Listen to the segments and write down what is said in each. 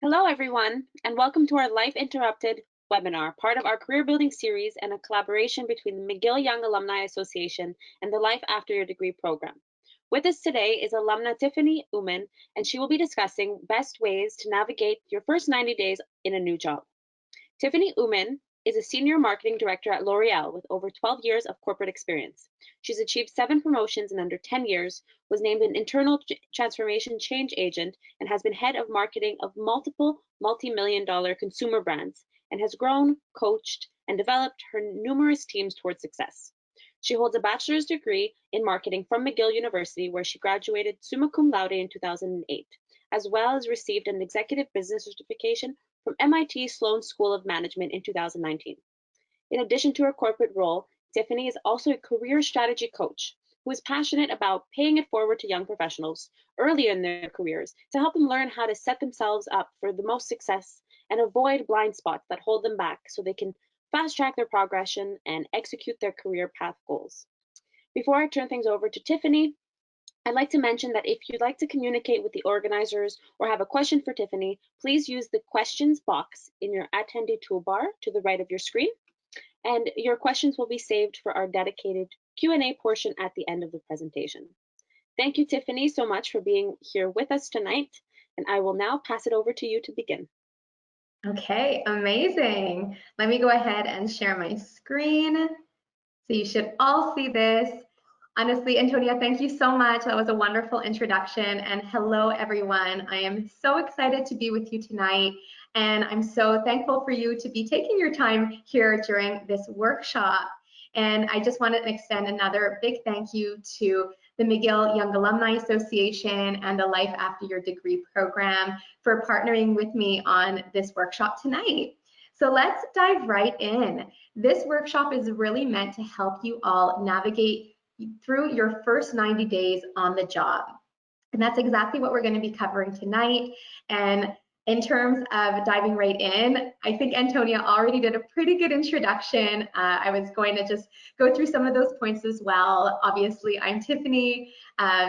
Hello, everyone, and welcome to our Life Interrupted webinar, part of our career building series and a collaboration between the McGill Young Alumni Association and the Life After Your Degree program. With us today is alumna Tiffany Uman, and she will be discussing best ways to navigate your first 90 days in a new job. Tiffany Uman is a senior marketing director at L'Oreal with over 12 years of corporate experience. She's achieved 7 promotions in under 10 years, was named an internal transformation change agent, and has been head of marketing of multiple multi-million-dollar consumer brands, and has grown, coached, and developed her numerous teams towards success. She holds a bachelor's degree in marketing from McGill University, where she graduated summa cum laude in 2008, as well as received an executive business certification from MIT Sloan School of Management in 2019. In addition to her corporate role, Tiffany is also a career strategy coach who is passionate about paying it forward to young professionals earlier in their careers to help them learn how to set themselves up for the most success and avoid blind spots that hold them back so they can fast track their progression and execute their career path goals. Before I turn things over to Tiffany, I'd like to mention that if you'd like to communicate with the organizers or have a question for Tiffany, please use the questions box in your attendee toolbar to the right of your screen, and your questions will be saved for our dedicated Q&A portion at the end of the presentation. Thank you, Tiffany, so much for being here with us tonight, and I will now pass it over to you to begin. Okay, amazing. Let me go ahead and share my screen. So you should all see this. Honestly, Antonia, thank you so much. That was a wonderful introduction. And hello, everyone. I am so excited to be with you tonight. And I'm so thankful for you to be taking your time here during this workshop. And I just want to extend another big thank you to the McGill Young Alumni Association and the Life After Your Degree program for partnering with me on this workshop tonight. So let's dive right in. This workshop is really meant to help you all navigate through your first 90 days on the job. And that's exactly what we're going to be covering tonight. And in terms of diving right in, I think Antonia already did a pretty good introduction. I was going to just go through some of those points as well. Obviously, I'm Tiffany.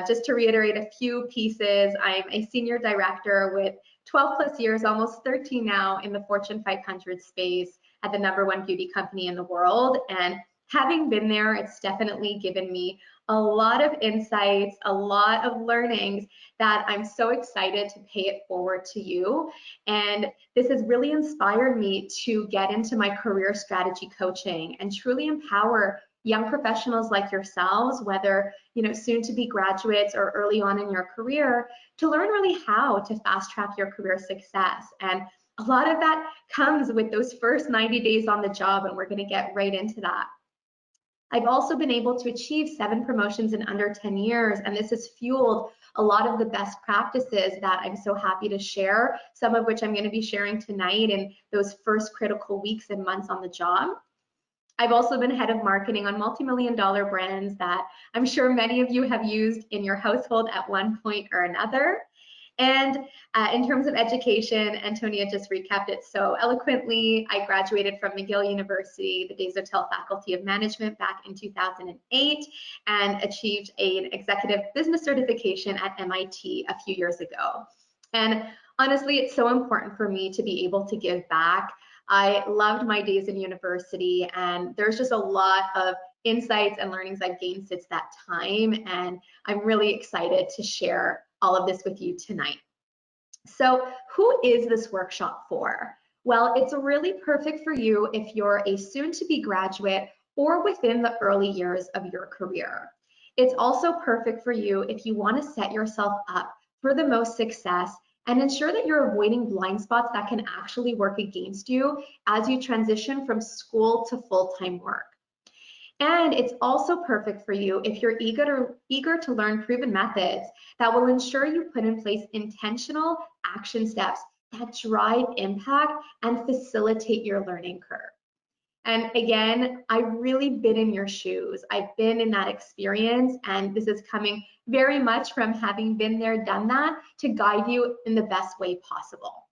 Just to reiterate a few pieces, I'm a senior director with 12 plus years, almost 13 now, in the Fortune 500 space at the #1 beauty company in the world. And having been there, it's definitely given me a lot of insights, a lot of learnings that I'm so excited to pay it forward to you. And this has really inspired me to get into my career strategy coaching and truly empower young professionals like yourselves, whether soon to be graduates or early on in your career, to learn really how to fast track your career success. And a lot of that comes with those first 90 days on the job, and we're going to get right into that. I've also been able to achieve 7 promotions in under 10 years, and this has fueled a lot of the best practices that I'm so happy to share, some of which I'm going to be sharing tonight in those first critical weeks and months on the job. I've also been head of marketing on multi-million-dollar brands that I'm sure many of you have used in your household at one point or another. And in terms of education, Antonia just recapped it so eloquently. I graduated from McGill University, the Desautels Faculty of Management, back in 2008 and achieved an executive business certification at MIT a few years ago. And honestly, it's so important for me to be able to give back. I loved my days in university, and there's just a lot of insights and learnings I've gained since that time, and I'm really excited to share all of this with you tonight. So who is this workshop for? Well, it's really perfect for you if you're a soon-to-be graduate or within the early years of your career. It's also perfect for you if you want to set yourself up for the most success and ensure that you're avoiding blind spots that can actually work against you as you transition from school to full-time work. And it's also perfect for you if you're eager to learn proven methods that will ensure you put in place intentional action steps that drive impact and facilitate your learning curve. And again, I've really been in your shoes. I've been in that experience, and this is coming very much from having been there, done that, to guide you in the best way possible.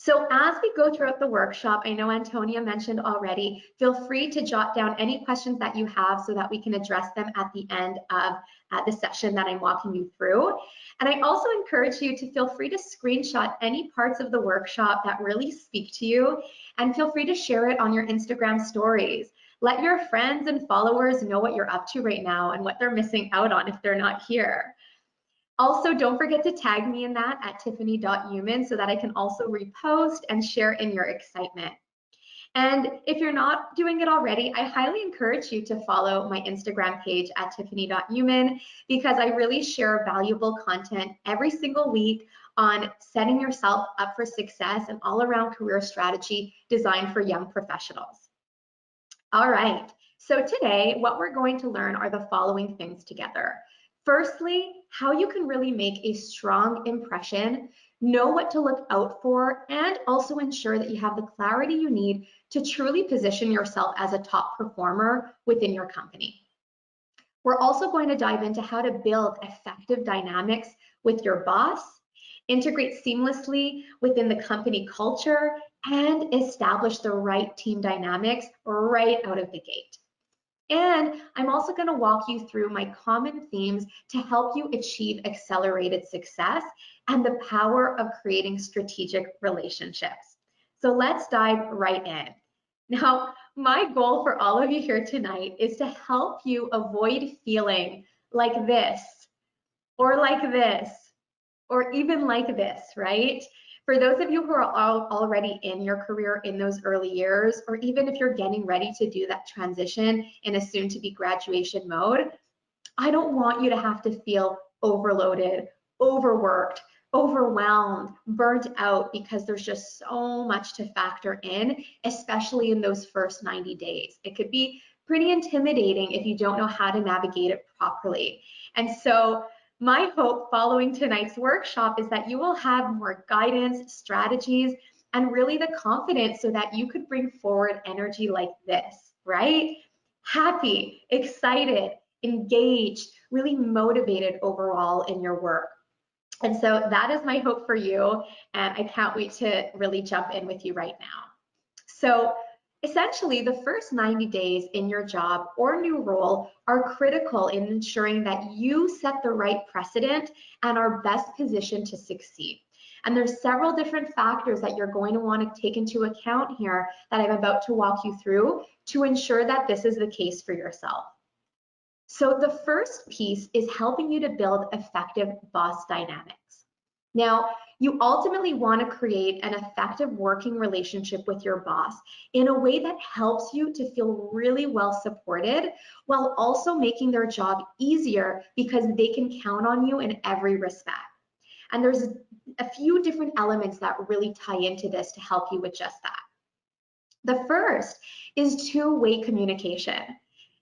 So as we go throughout the workshop, I know Antonia mentioned already, feel free to jot down any questions that you have so that we can address them at the end of the session that I'm walking you through. And I also encourage you to feel free to screenshot any parts of the workshop that really speak to you, and feel free to share it on your Instagram stories. Let your friends and followers know what you're up to right now and what they're missing out on if they're not here. Also, don't forget to tag me in that at tiffany.uman so that I can also repost and share in your excitement. And if you're not doing it already, I highly encourage you to follow my Instagram page at tiffany.uman, because I really share valuable content every single week on setting yourself up for success and all around career strategy designed for young professionals. All right, so today what we're going to learn are the following things together. Firstly, how you can really make a strong impression, know what to look out for, and also ensure that you have the clarity you need to truly position yourself as a top performer within your company. We're also going to dive into how to build effective dynamics with your boss, integrate seamlessly within the company culture, and establish the right team dynamics right out of the gate. And I'm also going to walk you through my common themes to help you achieve accelerated success and the power of creating strategic relationships. So let's dive right in. Now, my goal for all of you here tonight is to help you avoid feeling like this, or like this, or even like this, right? For those of you who are already in your career in those early years, or even if you're getting ready to do that transition in a soon to be graduation mode, I don't want you to have to feel overloaded, overworked, overwhelmed, burnt out, because there's just so much to factor in, especially in those first 90 days. It could be pretty intimidating if you don't know how to navigate it properly. And so my hope following tonight's workshop is that you will have more guidance, strategies, and really the confidence so that you could bring forward energy like this, right? Happy, excited, engaged, really motivated overall in your work. And so that is my hope for you, and I can't wait to really jump in with you right now. So essentially, the first 90 days in your job or new role are critical in ensuring that you set the right precedent and are best positioned to succeed. And there's several different factors that you're going to want to take into account here that I'm about to walk you through to ensure that this is the case for yourself. So the first piece is helping you to build effective boss dynamics. Now, you ultimately want to create an effective working relationship with your boss in a way that helps you to feel really well supported, while also making their job easier because they can count on you in every respect. And there's a few different elements that really tie into this to help you with just that. The first is two-way communication.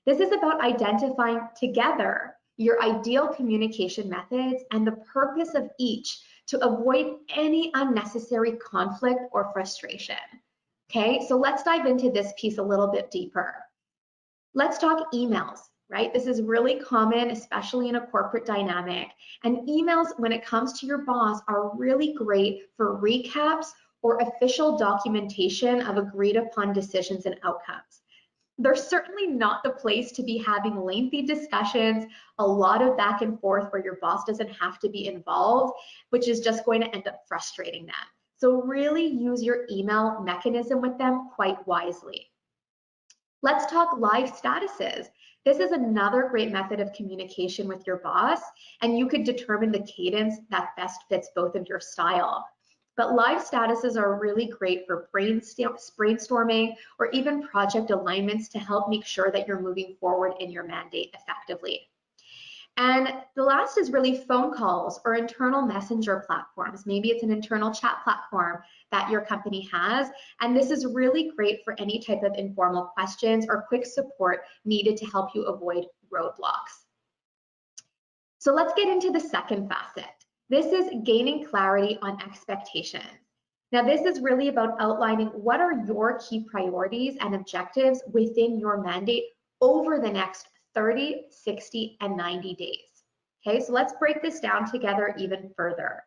This is about identifying together your ideal communication methods and the purpose of each to avoid any unnecessary conflict or frustration. Okay, so let's dive into this piece a little bit deeper. Let's talk emails, right? This is really common, especially in a corporate dynamic. And emails, when it comes to your boss, are really great for recaps or official documentation of agreed upon decisions and outcomes. They're certainly not the place to be having lengthy discussions, a lot of back and forth where your boss doesn't have to be involved, which is just going to end up frustrating them. So really use your email mechanism with them quite wisely. Let's talk live statuses. This is another great method of communication with your boss, and you could determine the cadence that best fits both of your style. But live statuses are really great for brainstorming or even project alignments to help make sure that you're moving forward in your mandate effectively. And the last is really phone calls or internal messenger platforms. Maybe it's an internal chat platform that your company has. And this is really great for any type of informal questions or quick support needed to help you avoid roadblocks. So let's get into the second facet. This is gaining clarity on expectations. Now, this is really about outlining what are your key priorities and objectives within your mandate over the next 30, 60, and 90 days. Okay, so let's break this down together even further.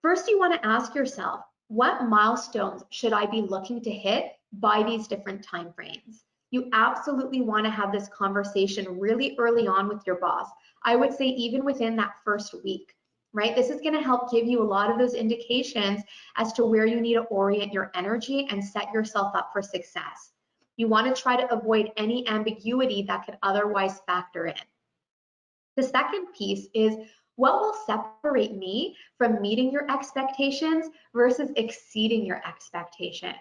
First, you want to ask yourself, what milestones should I be looking to hit by these different time frames? You absolutely want to have this conversation really early on with your boss. I would say even within that first week, right? This is going to help give you a lot of those indications as to where you need to orient your energy and set yourself up for success. You want to try to avoid any ambiguity that could otherwise factor in. The second piece is, what will separate me from meeting your expectations versus exceeding your expectations?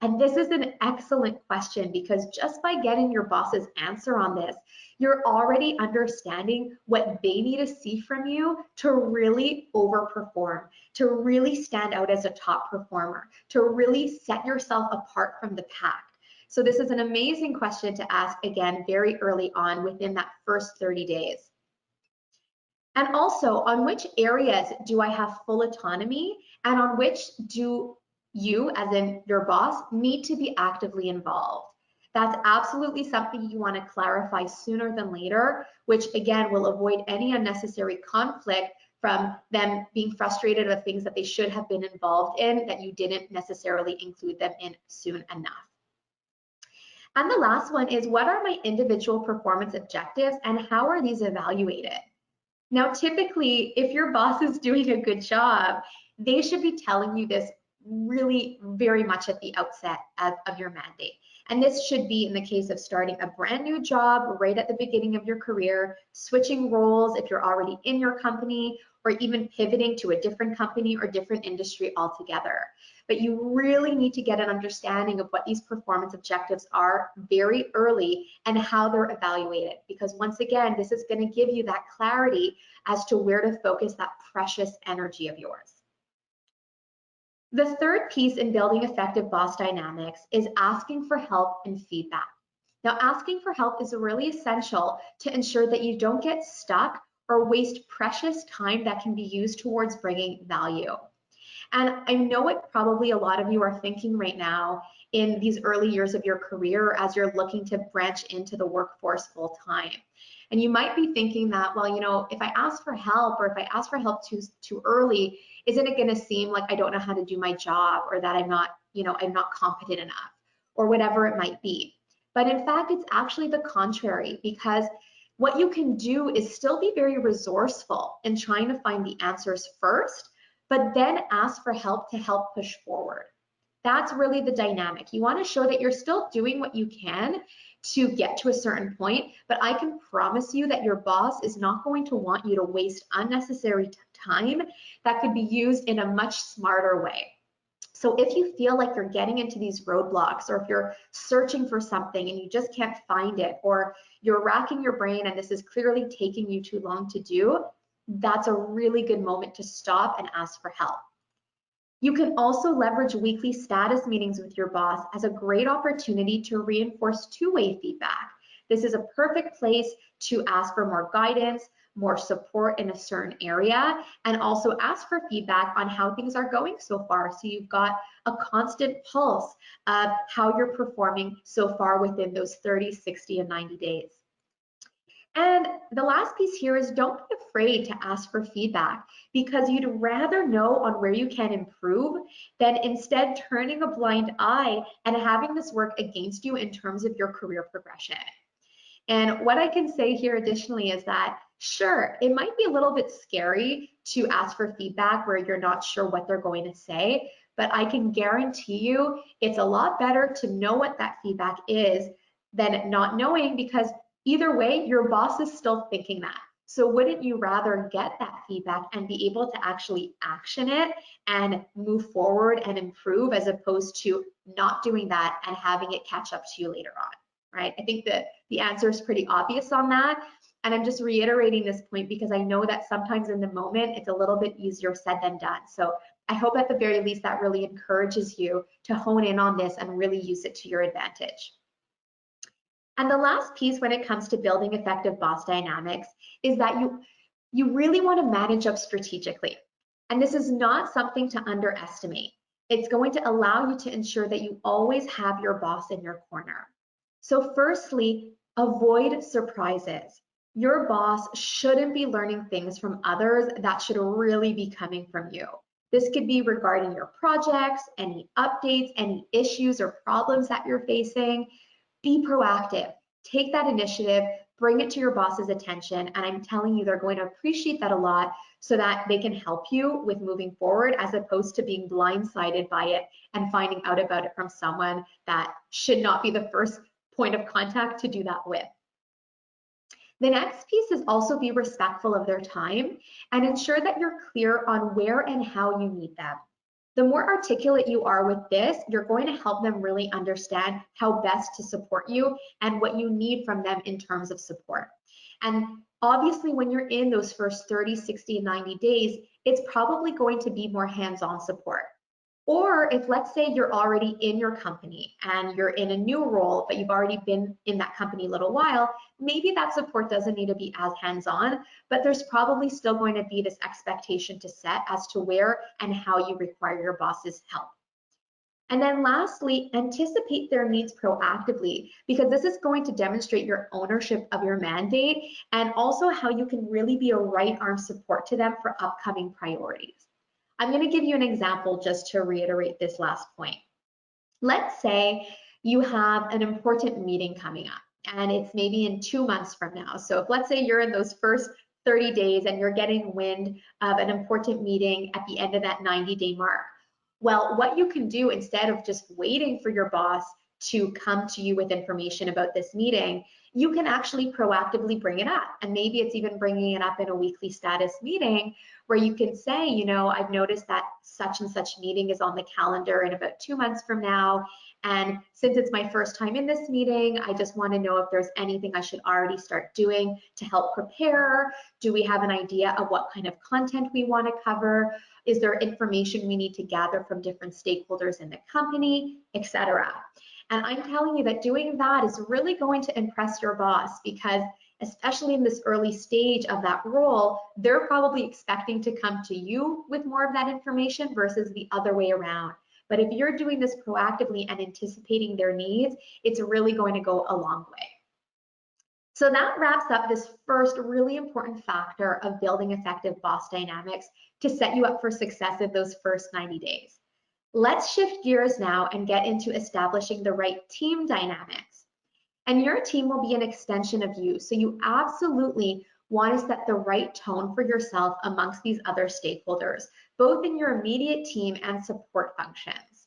And this is an excellent question, because just by getting your boss's answer on this, you're already understanding what they need to see from you to really overperform, to really stand out as a top performer, to really set yourself apart from the pack. So this is an amazing question to ask, again, very early on within that first 30 days. And also, on which areas do I have full autonomy, and on which do you, as in your boss, need to be actively involved? That's absolutely something you want to clarify sooner than later, which again will avoid any unnecessary conflict from them being frustrated with things that they should have been involved in that you didn't necessarily include them in soon enough. And the last one is, what are my individual performance objectives and how are these evaluated? Now, typically, if your boss is doing a good job, they should be telling you this really very much at the outset of your mandate. And this should be in the case of starting a brand new job right at the beginning of your career, switching roles if you're already in your company, or even pivoting to a different company or different industry altogether. But you really need to get an understanding of what these performance objectives are very early and how they're evaluated. Because once again, this is going to give you that clarity as to where to focus that precious energy of yours. The third piece in building effective boss dynamics is asking for help and feedback. Now, asking for help is really essential to ensure that you don't get stuck or waste precious time that can be used towards bringing value. And I know what probably a lot of you are thinking right now in these early years of your career as you're looking to branch into the workforce full time. And you might be thinking that, well, you know, if I ask for help, or if I ask for help too early, isn't it going to seem like I don't know how to do my job, or that I'm not, I'm not competent enough, or whatever it might be. But in fact, it's actually the contrary, because what you can do is still be very resourceful in trying to find the answers first, but then ask for help to help push forward. That's really the dynamic. You want to show that you're still doing what you can to get to a certain point, but I can promise you that your boss is not going to want you to waste unnecessary time that could be used in a much smarter way. So if you feel like you're getting into these roadblocks, or if you're searching for something and you just can't find it, or you're racking your brain and this is clearly taking you too long to do, that's a really good moment to stop and ask for help. You can also leverage weekly status meetings with your boss as a great opportunity to reinforce two-way feedback. This is a perfect place to ask for more guidance, more support in a certain area, and also ask for feedback on how things are going so far. So you've got a constant pulse of how you're performing so far within those 30, 60, and 90 days. And the last piece here is, don't be afraid to ask for feedback, because you'd rather know on where you can improve than instead turning a blind eye and having this work against you in terms of your career progression. And what I can say here additionally is that, sure, it might be a little bit scary to ask for feedback where you're not sure what they're going to say, but I can guarantee you it's a lot better to know what that feedback is than not knowing, because either way, your boss is still thinking that. So wouldn't you rather get that feedback and be able to actually action it and move forward and improve, as opposed to not doing that and having it catch up to you later on, right? I think that the answer is pretty obvious on that. And I'm just reiterating this point because I know that sometimes in the moment, it's a little bit easier said than done. So I hope at the very least that really encourages you to hone in on this and really use it to your advantage. And the last piece when it comes to building effective boss dynamics is that you really want to manage up strategically. And this is not something to underestimate. It's going to allow you to ensure that you always have your boss in your corner. So firstly, avoid surprises. Your boss shouldn't be learning things from others that should really be coming from you. This could be regarding your projects, any updates, any issues or problems that you're facing. Be proactive. Take that initiative, bring it to your boss's attention, and I'm telling you, they're going to appreciate that a lot so that they can help you with moving forward as opposed to being blindsided by it and finding out about it from someone that should not be the first point of contact to do that with. The next piece is also be respectful of their time and ensure that you're clear on where and how you need them. The more articulate you are with this, you're going to help them really understand how best to support you and what you need from them in terms of support. And obviously, when you're in those first 30, 60, 90 days, it's probably going to be more hands-on support. Or if, let's say, you're already in your company and you're in a new role, but you've already been in that company a little while, maybe that support doesn't need to be as hands-on, but there's probably still going to be this expectation to set as to where and how you require your boss's help. And then lastly, anticipate their needs proactively, because this is going to demonstrate your ownership of your mandate and also how you can really be a right arm support to them for upcoming priorities. I'm going to give you an example just to reiterate this last point. Let's say you have an important meeting coming up and it's maybe in 2 months from now. So if let's say you're in those first 30 days and you're getting wind of an important meeting at the end of that 90-day mark. Well, what you can do instead of just waiting for your boss to come to you with information about this meeting, you can actually proactively bring it up. And maybe it's even bringing it up in a weekly status meeting where you can say, you know, I've noticed that such and such meeting is on the calendar in about 2 months from now. And since it's my first time in this meeting, I just want to know if there's anything I should already start doing to help prepare. Do we have an idea of what kind of content we want to cover? Is there information we need to gather from different stakeholders in the company, etc.? And I'm telling you that doing that is really going to impress your boss, because especially in this early stage of that role, they're probably expecting to come to you with more of that information versus the other way around. But if you're doing this proactively and anticipating their needs, it's really going to go a long way. So that wraps up this first really important factor of building effective boss dynamics to set you up for success in those first 90 days. Let's shift gears now and get into establishing the right team dynamics. And your team will be an extension of you, so you absolutely want to set the right tone for yourself amongst these other stakeholders, both in your immediate team and support functions.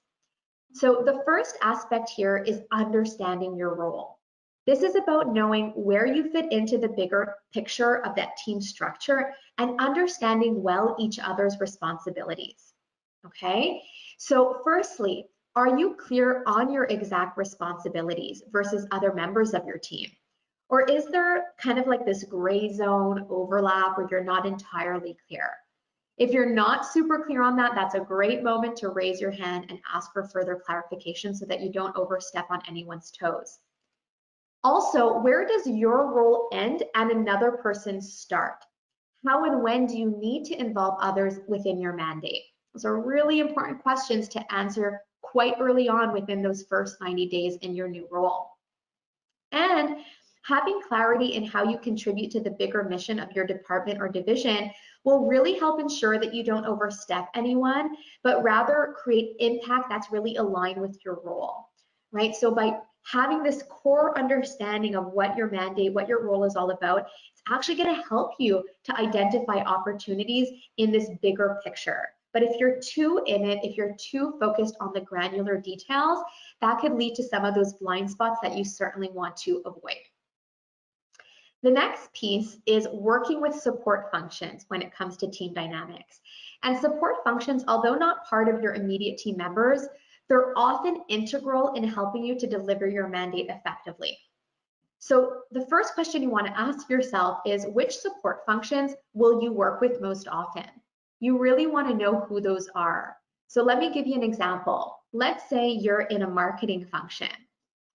So the first aspect here is understanding your role. This is about knowing where you fit into the bigger picture of that team structure and understanding well each other's responsibilities. Okay, so firstly, are you clear on your exact responsibilities versus other members of your team? Or is there kind of like this gray zone overlap where you're not entirely clear? If you're not super clear on that, that's a great moment to raise your hand and ask for further clarification so that you don't overstep on anyone's toes. Also, where does your role end and another person's start? How and when do you need to involve others within your mandate? Those are really important questions to answer quite early on within those first 90 days in your new role. And having clarity in how you contribute to the bigger mission of your department or division will really help ensure that you don't overstep anyone, but rather create impact that's really aligned with your role, right? So by having this core understanding of what your mandate, what your role is all about, it's actually going to help you to identify opportunities in this bigger picture. But if you're too in it, if you're too focused on the granular details, that could lead to some of those blind spots that you certainly want to avoid. The next piece is working with support functions when it comes to team dynamics. And support functions, although not part of your immediate team members, they're often integral in helping you to deliver your mandate effectively. So the first question you want to ask yourself is, which support functions will you work with most often? You really want to know who those are. So let me give you an example. Let's say you're in a marketing function.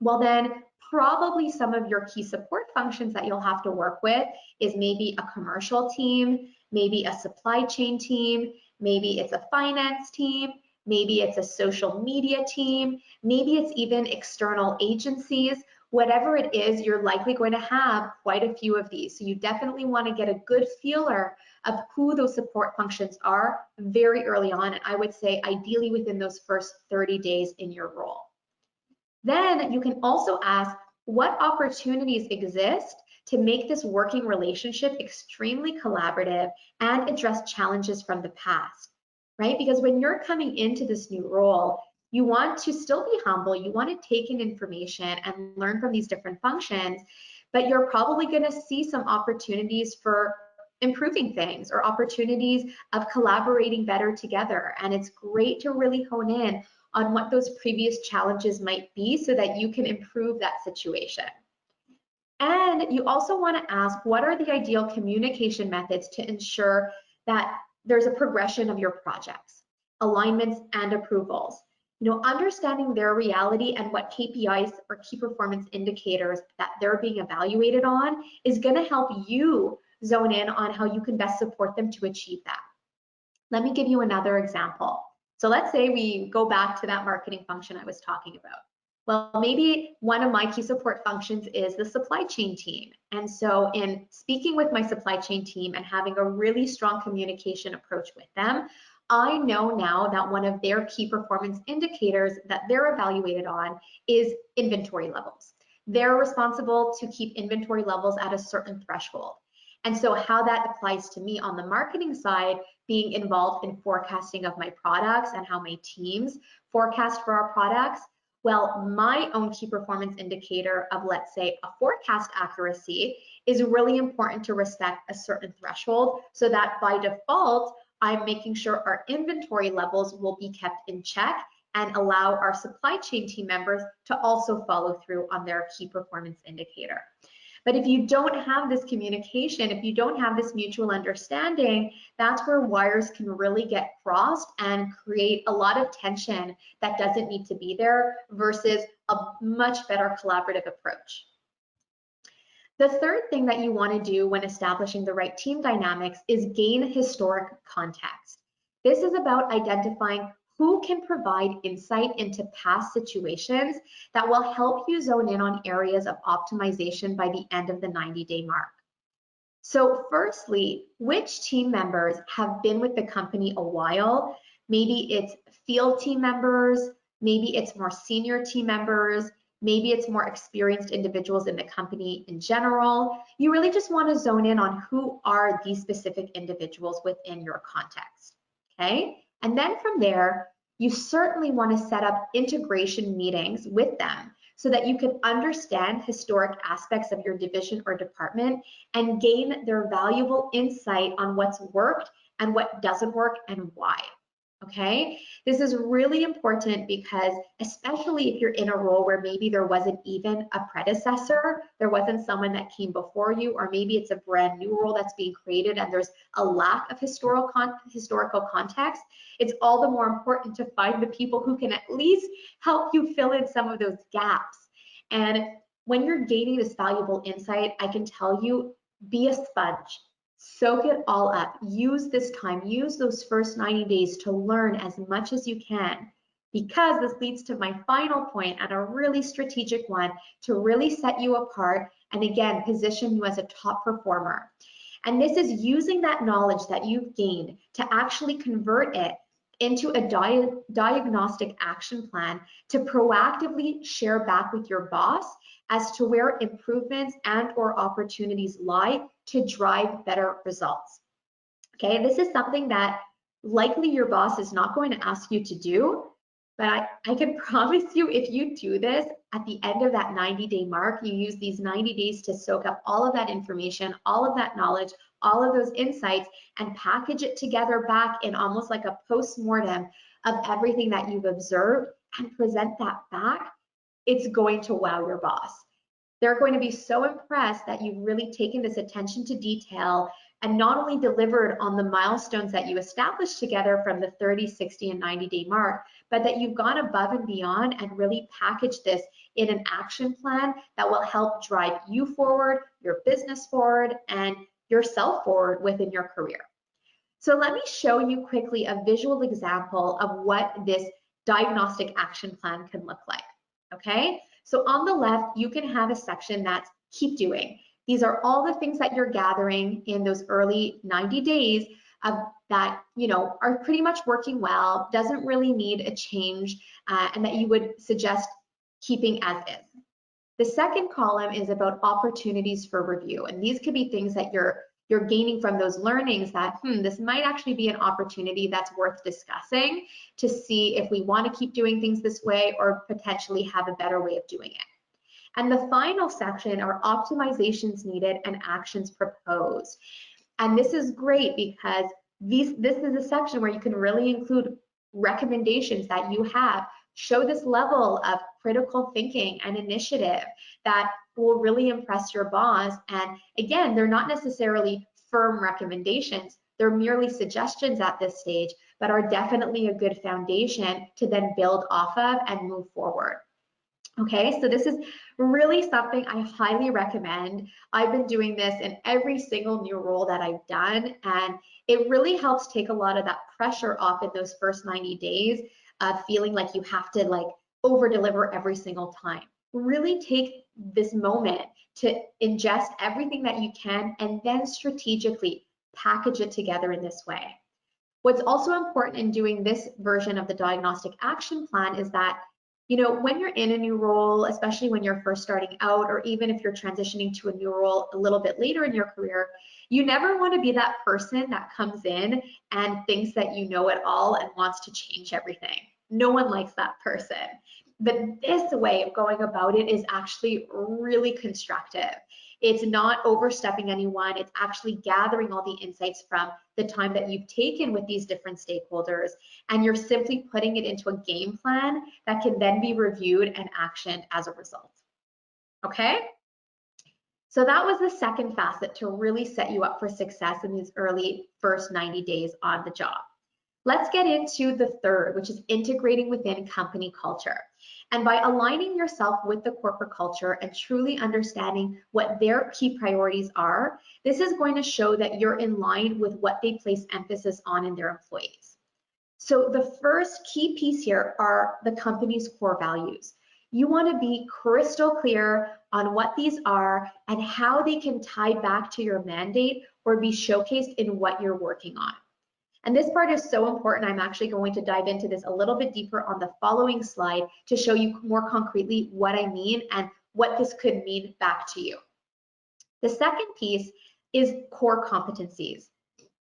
Well, then probably some of your key support functions that you'll have to work with is maybe a commercial team, maybe a supply chain team, maybe it's a finance team, maybe it's a social media team, maybe it's even external agencies. Whatever it is, you're likely going to have quite a few of these. So you definitely want to get a good feeler of who those support functions are very early on, and I would say ideally within those first 30 days in your role. Then you can also ask what opportunities exist to make this working relationship extremely collaborative and address challenges from the past, right? Because when you're coming into this new role, you want to still be humble, you want to take in information and learn from these different functions, but you're probably going to see some opportunities for improving things or opportunities of collaborating better together. And it's great to really hone in on what those previous challenges might be so that you can improve that situation. And you also want to ask, what are the ideal communication methods to ensure that there's a progression of your projects, alignments, and approvals? You know, understanding their reality and what KPIs or key performance indicators that they're being evaluated on is going to help you zone in on how you can best support them to achieve that. Let me give you another example. So let's say we go back to that marketing function I was talking about. Well, maybe one of my key support functions is the supply chain team. And so in speaking with my supply chain team and having a really strong communication approach with them, I know now that one of their key performance indicators that they're evaluated on is inventory levels. They're responsible to keep inventory levels at a certain threshold. And so how that applies to me on the marketing side, being involved in forecasting of my products and how my teams forecast for our products, well, my own key performance indicator of, let's say, a forecast accuracy is really important to respect a certain threshold so that by default, I'm making sure our inventory levels will be kept in check and allow our supply chain team members to also follow through on their key performance indicator. But if you don't have this communication, if you don't have this mutual understanding, that's where wires can really get crossed and create a lot of tension that doesn't need to be there versus a much better collaborative approach. The third thing that you want to do when establishing the right team dynamics is gain historic context. This is about identifying who can provide insight into past situations that will help you zone in on areas of optimization by the end of the 90-day mark. So firstly, which team members have been with the company a while? Maybe it's field team members, maybe it's more senior team members, maybe it's more experienced individuals in the company in general. You really just want to zone in on who are these specific individuals within your context, okay? And then from there, you certainly want to set up integration meetings with them so that you can understand historic aspects of your division or department and gain their valuable insight on what's worked and what doesn't work and why. Okay, this is really important because especially if you're in a role where maybe there wasn't even a predecessor, there wasn't someone that came before you, or maybe it's a brand new role that's being created and there's a lack of historical context, it's all the more important to find the people who can at least help you fill in some of those gaps. And when you're gaining this valuable insight, I can tell you, be a sponge. Soak it all up. Use this time, use those first 90 days to learn as much as you can, because this leads to my final point and a really strategic one to really set you apart and again, position you as a top performer. And this is using that knowledge that you've gained to actually convert it into a diagnostic action plan to proactively share back with your boss as to where improvements and or opportunities lie to drive better results. Okay, this is something that likely your boss is not going to ask you to do, but I can promise you if you do this at the end of that 90-day mark, you use these 90 days to soak up all of that information, all of that knowledge, all of those insights, and package it together back in almost like a post-mortem of everything that you've observed and present that back, it's going to wow your boss. They're going to be so impressed that you've really taken this attention to detail and not only delivered on the milestones that you established together from the 30, 60, and 90-day mark, but that you've gone above and beyond and really packaged this in an action plan that will help drive you forward, your business forward, and yourself forward within your career. So let me show you quickly a visual example of what this diagnostic action plan can look like, okay? So on the left, you can have a section that's keep doing. These are all the things that you're gathering in those early 90 days that are pretty much working well, doesn't really need a change, and that you would suggest keeping as is. The second column is about opportunities for review, and these could be things that you're gaining from those learnings that this might actually be an opportunity that's worth discussing to see if we want to keep doing things this way or potentially have a better way of doing it. And the final section are optimizations needed and actions proposed. And this is great because this is a section where you can really include recommendations that you have, show this level of critical thinking and initiative that will really impress your boss. And again, they're not necessarily firm recommendations, they're merely suggestions at this stage, but are definitely a good foundation to then build off of and move forward. Okay, so this is really something I highly recommend. I've been doing this in every single new role that I've done, and it really helps take a lot of that pressure off in those first 90 days of feeling like you have to over deliver every single time. Really take this moment to ingest everything that you can and then strategically package it together in this way. What's also important in doing this version of the diagnostic action plan is that when you're in a new role, especially when you're first starting out, or even if you're transitioning to a new role a little bit later in your career, you never want to be that person that comes in and thinks that you know it all and wants to change everything. No one likes that person. But this way of going about it is actually really constructive. It's not overstepping anyone. It's actually gathering all the insights from the time that you've taken with these different stakeholders, and you're simply putting it into a game plan that can then be reviewed and actioned as a result. Okay? So that was the second facet to really set you up for success in these early first 90 days on the job. Let's get into the third, which is integrating within company culture. And by aligning yourself with the corporate culture and truly understanding what their key priorities are, this is going to show that you're in line with what they place emphasis on in their employees. So the first key piece here are the company's core values. You want to be crystal clear on what these are and how they can tie back to your mandate or be showcased in what you're working on. And this part is so important. I'm actually going to dive into this a little bit deeper on the following slide to show you more concretely what I mean and what this could mean back to you. The second piece is core competencies.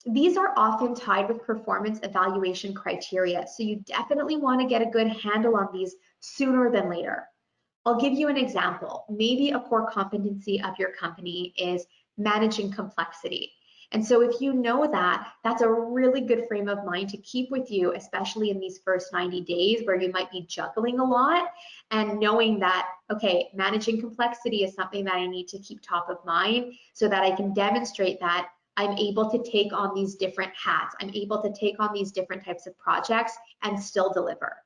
These are often tied with performance evaluation criteria, so you definitely want to get a good handle on these sooner than later. I'll give you an example. Maybe a core competency of your company is managing complexity. And so if you know that, that's a really good frame of mind to keep with you, especially in these first 90 days where you might be juggling a lot, and knowing that, okay, managing complexity is something that I need to keep top of mind so that I can demonstrate that I'm able to take on these different hats. I'm able to take on these different types of projects and still deliver.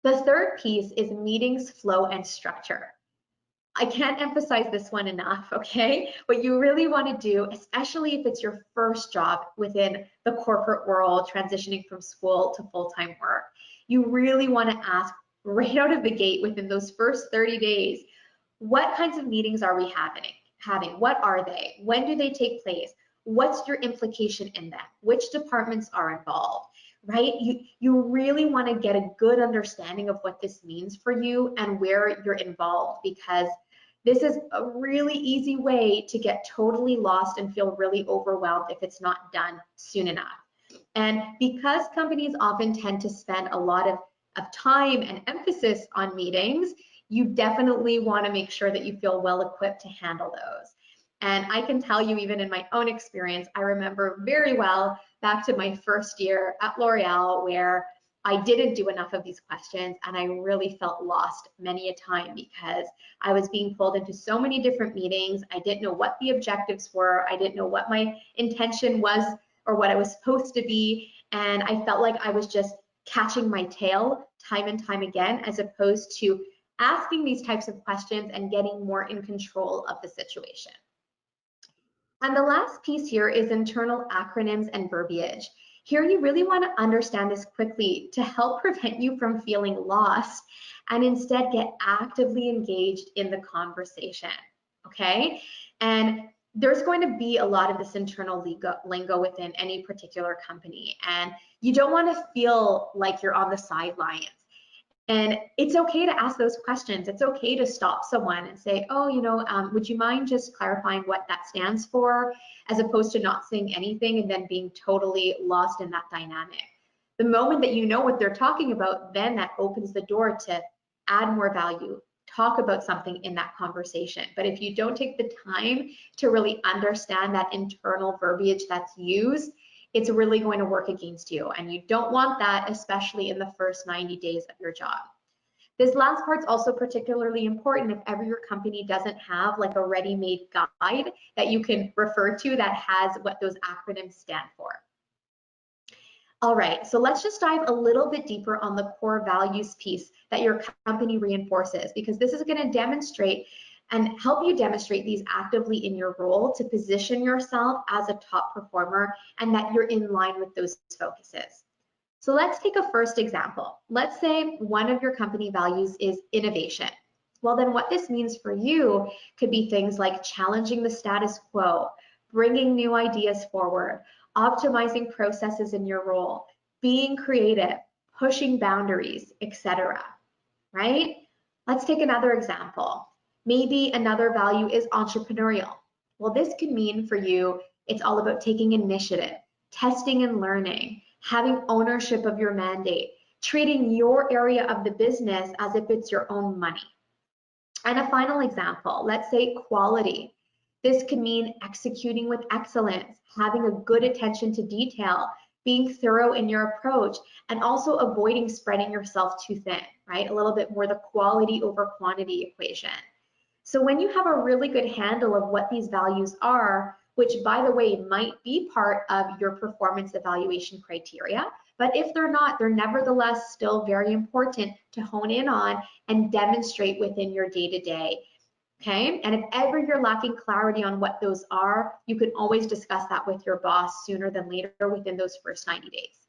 The third piece is meetings, flow, and structure. I can't emphasize this one enough, okay? What you really want to do, especially if it's your first job within the corporate world, transitioning from school to full-time work, you really want to ask right out of the gate within those first 30 days, what kinds of meetings are we having? What are they? When do they take place? What's your implication in them? Which departments are involved? Right? You really want to get a good understanding of what this means for you and where you're involved, because this is a really easy way to get totally lost and feel really overwhelmed if it's not done soon enough. And because companies often tend to spend a lot of time and emphasis on meetings, you definitely want to make sure that you feel well equipped to handle those. And I can tell you, even in my own experience, I remember very well back to my first year at L'Oreal where I didn't do enough of these questions, and I really felt lost many a time because I was being pulled into so many different meetings. I didn't know what the objectives were. I didn't know what my intention was or what I was supposed to be. And I felt like I was just catching my tail time and time again, as opposed to asking these types of questions and getting more in control of the situation. And the last piece here is internal acronyms and verbiage. Here you really want to understand this quickly to help prevent you from feeling lost and instead get actively engaged in the conversation. okay? And there's going to be a lot of this internal lingo within any particular company, and you don't want to feel like you're on the sidelines. And it's okay to ask those questions. It's okay to stop someone and say, oh, would you mind just clarifying what that stands for, as opposed to not saying anything and then being totally lost in that dynamic. The moment that you know what they're talking about, then that opens the door to add more value, talk about something in that conversation. But if you don't take the time to really understand that internal verbiage that's used, it's really going to work against you. And you don't want that, especially in the first 90 days of your job. This last part's also particularly important if ever your company doesn't have like a ready-made guide that you can refer to that has what those acronyms stand for. All right, so let's just dive a little bit deeper on the core values piece that your company reinforces, because this is going to demonstrate and help you demonstrate these actively in your role to position yourself as a top performer and that you're in line with those focuses. So let's take a first example. Let's say one of your company values is innovation. Well, then what this means for you could be things like challenging the status quo, bringing new ideas forward, optimizing processes in your role, being creative, pushing boundaries, etc. Right? Let's take another example. Maybe another value is entrepreneurial. Well, this could mean for you, it's all about taking initiative, testing and learning, having ownership of your mandate, treating your area of the business as if it's your own money. And a final example, let's say quality. This could mean executing with excellence, having a good attention to detail, being thorough in your approach, and also avoiding spreading yourself too thin, right? A little bit more the quality over quantity equation. So when you have a really good handle of what these values are, which by the way might be part of your performance evaluation criteria, but if they're not, they're nevertheless still very important to hone in on and demonstrate within your day-to-day. Okay, and if ever you're lacking clarity on what those are, you can always discuss that with your boss sooner than later within those first 90 days.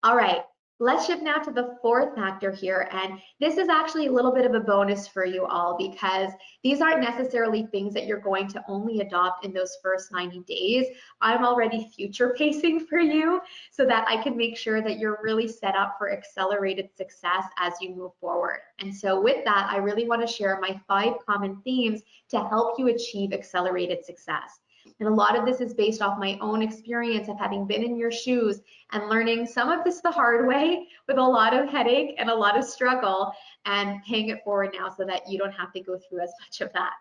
All right, let's shift now to the fourth factor here, and this is actually a little bit of a bonus for you all because these aren't necessarily things that you're going to only adopt in those first 90 days. I'm already future pacing for you so that I can make sure that you're really set up for accelerated success as you move forward. And so with that, I really want to share my 5 common themes to help you achieve accelerated success. And a lot of this is based off my own experience of having been in your shoes and learning some of this the hard way with a lot of headache and a lot of struggle, and paying it forward now so that you don't have to go through as much of that.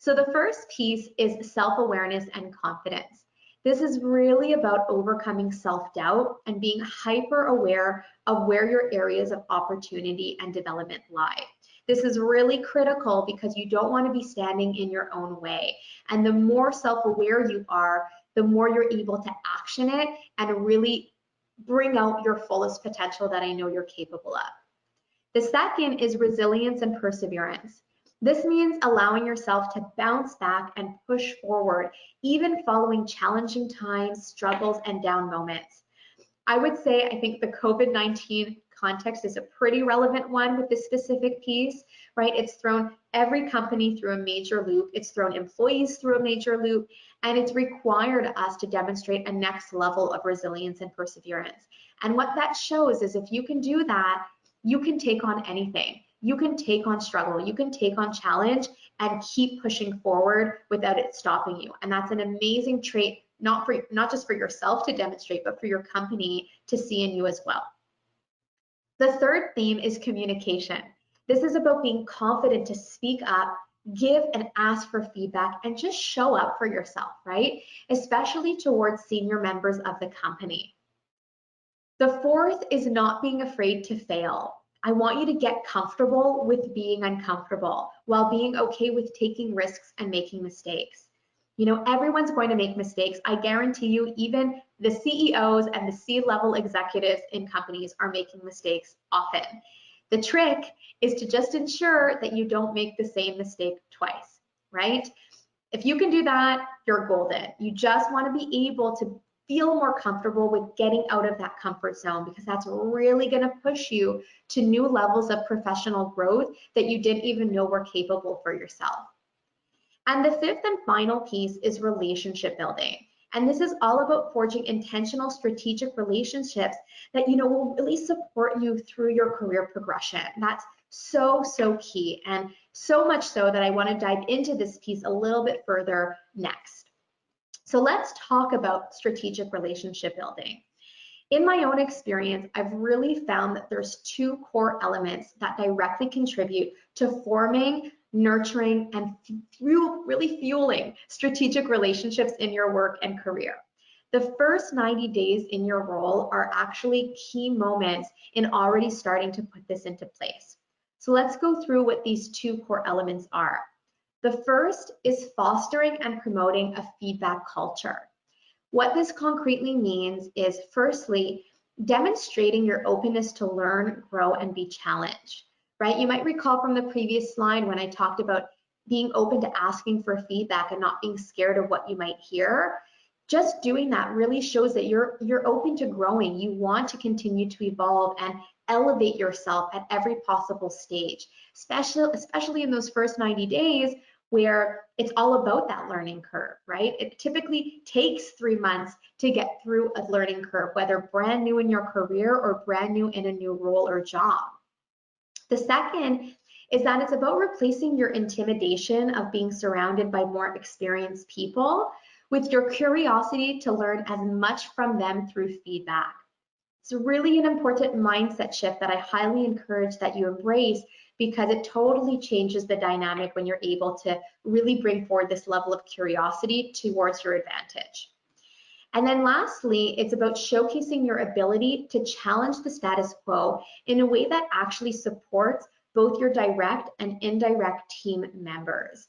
So the first piece is self-awareness and confidence. This is really about overcoming self-doubt and being hyper aware of where your areas of opportunity and development lie. This is really critical because you don't want to be standing in your own way. And the more self-aware you are, the more you're able to action it and really bring out your fullest potential that I know you're capable of. The second is resilience and perseverance. This means allowing yourself to bounce back and push forward, even following challenging times, struggles, and down moments. I would say I think the COVID-19 context is a pretty relevant one with this specific piece, right? It's thrown every company through a major loop. It's thrown employees through a major loop, and it's required us to demonstrate a next level of resilience and perseverance. And what that shows is if you can do that, you can take on anything. You can take on struggle, you can take on challenge and keep pushing forward without it stopping you. And that's an amazing trait, not just for yourself to demonstrate, but for your company to see in you as well. The third theme is communication. This is about being confident to speak up, give and ask for feedback, and just show up for yourself, right? Especially towards senior members of the company. The fourth is not being afraid to fail. I want you to get comfortable with being uncomfortable while being okay with taking risks and making mistakes. You know, everyone's going to make mistakes. I guarantee you, even the CEOs and the C-level executives in companies are making mistakes often. The trick is to just ensure that you don't make the same mistake twice, right? If you can do that, you're golden. You just want to be able to feel more comfortable with getting out of that comfort zone, because that's really going to push you to new levels of professional growth that you didn't even know were capable for yourself. And the fifth and final piece is relationship building. And this is all about forging intentional strategic relationships that will really support you through your career progression. That's so key, and so much so that I want to dive into this piece a little bit further next. So let's talk about strategic relationship building. In my own experience, I've really found that there's two core elements that directly contribute to forming, nurturing, and really fueling strategic relationships in your work and career. The first 90 days in your role are actually key moments in already starting to put this into place. So let's go through what these two core elements are. The first is fostering and promoting a feedback culture. What this concretely means is, firstly, demonstrating your openness to learn, grow, and be challenged, right? You might recall from the previous slide when I talked about being open to asking for feedback and not being scared of what you might hear. Just doing that really shows that you're open to growing. You want to continue to evolve and elevate yourself at every possible stage, especially in those first 90 days where it's all about that learning curve, right? It typically takes 3 months to get through a learning curve, whether brand new in your career or brand new in a new role or job. The second is that it's about replacing your intimidation of being surrounded by more experienced people with your curiosity to learn as much from them through feedback. It's really an important mindset shift that I highly encourage that you embrace, because it totally changes the dynamic when you're able to really bring forward this level of curiosity towards your advantage. And then lastly, it's about showcasing your ability to challenge the status quo in a way that actually supports both your direct and indirect team members.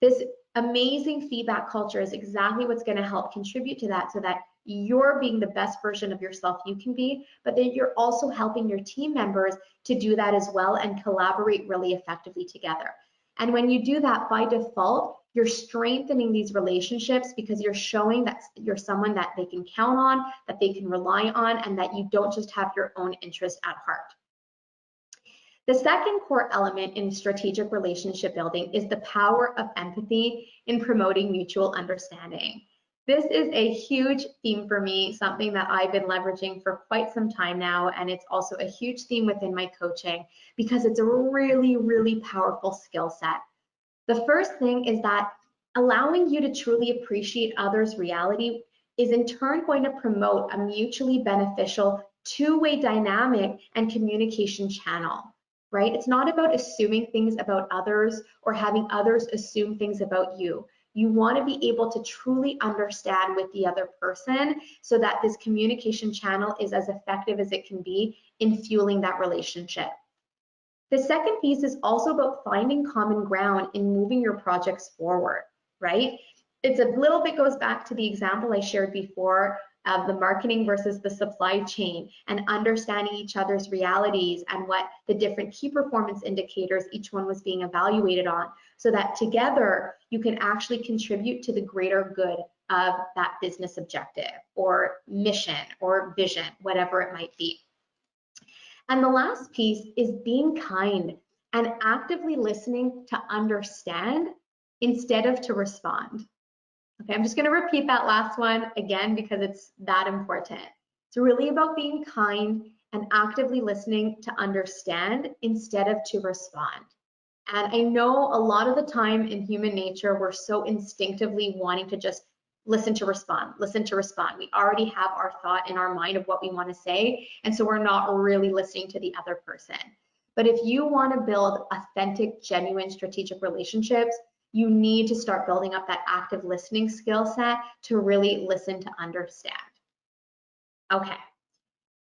This amazing feedback culture is exactly what's going to help contribute to that, so that you're being the best version of yourself you can be, but then you're also helping your team members to do that as well and collaborate really effectively together. And when you do that, by default, you're strengthening these relationships because you're showing that you're someone that they can count on, that they can rely on, and that you don't just have your own interest at heart. The second core element in strategic relationship building is the power of empathy in promoting mutual understanding. This is a huge theme for me, something that I've been leveraging for quite some time now, and it's also a huge theme within my coaching because it's a really powerful skill set. The first thing is that allowing you to truly appreciate others' reality is in turn going to promote a mutually beneficial two-way dynamic and communication channel, right? It's not about assuming things about others or having others assume things about you. You want to be able to truly understand with the other person so that this communication channel is as effective as it can be in fueling that relationship. The second piece is also about finding common ground in moving your projects forward, right? It's a little bit goes back to the example I shared before of the marketing versus the supply chain, and understanding each other's realities and what the different key performance indicators each one was being evaluated on, so that together you can actually contribute to the greater good of that business objective or mission or vision, whatever it might be. And the last piece is being kind and actively listening to understand instead of to respond. Okay, I'm just going to repeat that last one again because it's that important. It's really about being kind and actively listening to understand instead of to respond. And I know a lot of the time in human nature, we're so instinctively wanting to just listen to respond, listen to respond. We already have our thought in our mind of what we want to say, and so we're not really listening to the other person. But if you want to build authentic, genuine strategic relationships, you need to start building up that active listening skill set to really listen to understand. Okay,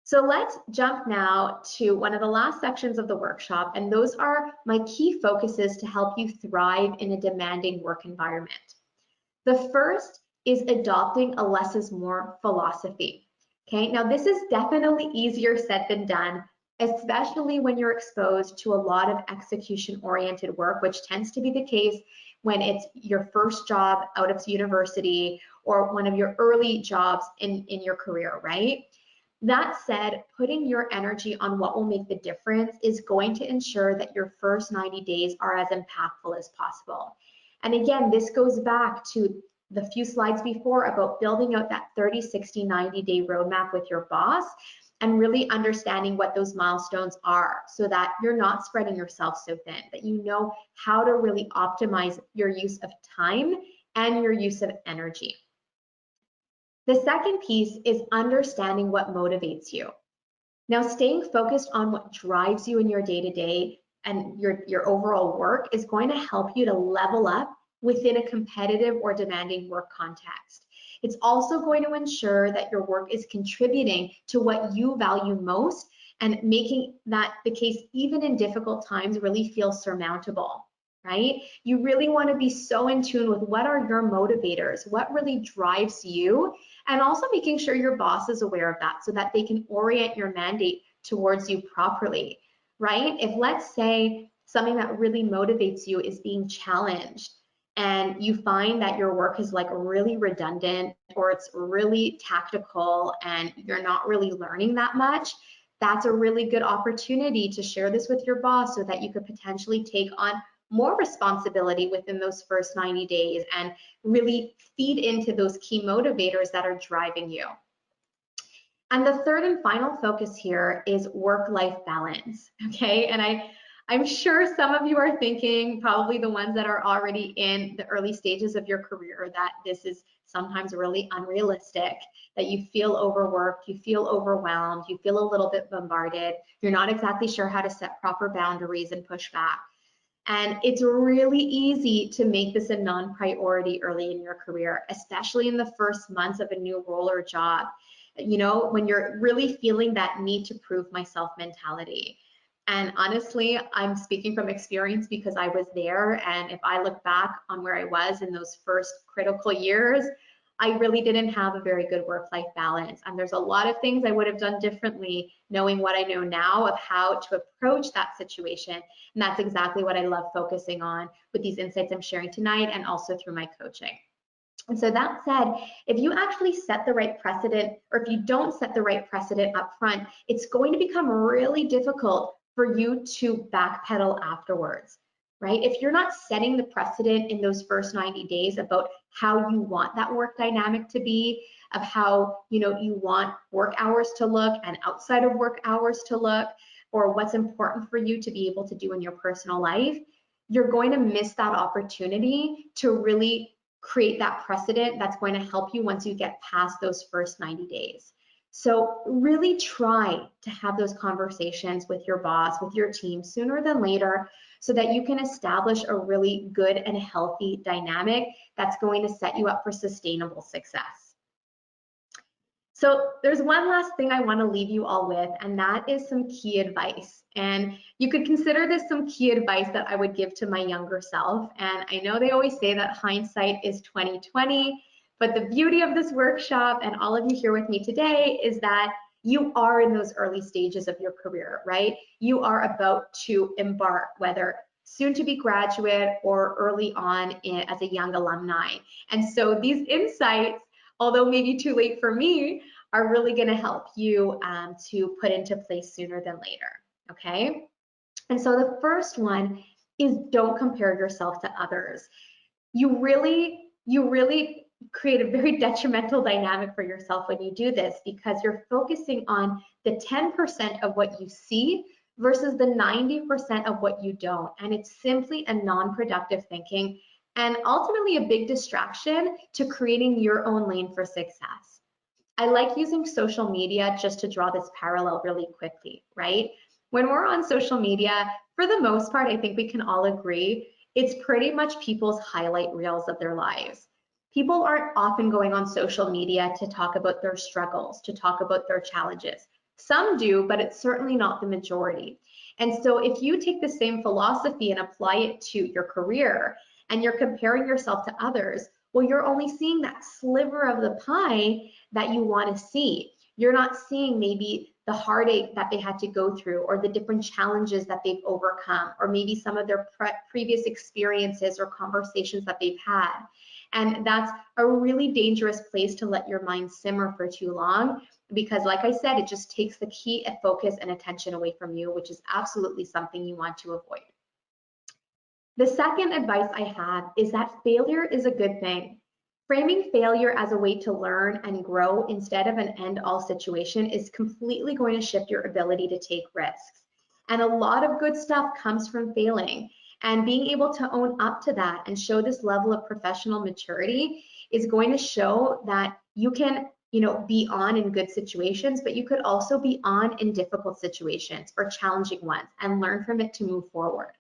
so let's jump now to one of the last sections of the workshop, and those are my key focuses to help you thrive in a demanding work environment. The first is adopting a less is more philosophy. Okay, now this is definitely easier said than done, especially when you're exposed to a lot of execution-oriented work, which tends to be the case when it's your first job out of university or one of your early jobs in your career, right? That said, putting your energy on what will make the difference is going to ensure that your first 90 days are as impactful as possible. And again, this goes back to the few slides before about building out that 30, 60, 90-day roadmap with your boss and really understanding what those milestones are so that you're not spreading yourself so thin, that you know how to really optimize your use of time and your use of energy. The second piece is understanding what motivates you. Now, staying focused on what drives you in your day-to-day and your overall work is going to help you to level up within a competitive or demanding work context. It's also going to ensure that your work is contributing to what you value most and making that the case even in difficult times really feel surmountable, right? You really want to be so in tune with what are your motivators, what really drives you, and also making sure your boss is aware of that so that they can orient your mandate towards you properly, right? If let's say something that really motivates you is being challenged and you find that your work is like really redundant or it's really tactical and you're not really learning that much, that's a really good opportunity to share this with your boss so that you could potentially take on more responsibility within those first 90 days and really feed into those key motivators that are driving you. And the third and final focus here is work-life balance, okay? And I'm sure some of you are thinking, probably the ones that are already in the early stages of your career, that this is sometimes really unrealistic, that you feel overworked, you feel overwhelmed, you feel a little bit bombarded, you're not exactly sure how to set proper boundaries and push back. And it's really easy to make this a non-priority early in your career, especially in the first months of a new role or job. You know, when you're really feeling that need to prove myself mentality. And honestly, I'm speaking from experience because I was there. And if I look back on where I was in those first critical years, I really didn't have a very good work-life balance. And there's a lot of things I would have done differently knowing what I know now of how to approach that situation. And that's exactly what I love focusing on with these insights I'm sharing tonight and also through my coaching. And so that said, if you actually set the right precedent, or if you don't set the right precedent up front, it's going to become really difficult for you to backpedal afterwards, right? If you're not setting the precedent in those first 90 days about how you want that work dynamic to be, of how you want work hours to look and outside of work hours to look, or what's important for you to be able to do in your personal life, you're going to miss that opportunity to really create that precedent that's going to help you once you get past those first 90 days. So really try to have those conversations with your boss, with your team sooner than later, so that you can establish a really good and healthy dynamic that's going to set you up for sustainable success. So there's one last thing I want to leave you all with, and that is some key advice. And you could consider this some key advice that I would give to my younger self. And I know they always say that hindsight is 20/20, but the beauty of this workshop and all of you here with me today is that you are in those early stages of your career, right? You are about to embark, whether soon to be graduate or early on as a young alumni. And so these insights, although maybe too late for me, are really going to help you to put into place sooner than later, okay? And so the first one is don't compare yourself to others. You really create a very detrimental dynamic for yourself when you do this, because you're focusing on the 10% of what you see versus the 90% of what you don't. And it's simply a non-productive thinking and ultimately a big distraction to creating your own lane for success. I like using social media just to draw this parallel really quickly, right? When we're on social media, for the most part, I think we can all agree, it's pretty much people's highlight reels of their lives. People aren't often going on social media to talk about their struggles, to talk about their challenges. Some do, but it's certainly not the majority. And so if you take the same philosophy and apply it to your career, and you're comparing yourself to others, well, you're only seeing that sliver of the pie that you want to see. You're not seeing maybe the heartache that they had to go through, or the different challenges that they've overcome, or maybe some of their previous experiences or conversations that they've had. And that's a really dangerous place to let your mind simmer for too long, because like I said, it just takes the key focus and attention away from you, which is absolutely something you want to avoid. The second advice I have is that failure is a good thing. Framing failure as a way to learn and grow instead of an end-all situation is completely going to shift your ability to take risks. And a lot of good stuff comes from failing. And being able to own up to that and show this level of professional maturity is going to show that you can, be on in good situations, but you could also be on in difficult situations or challenging ones and learn from it to move forward.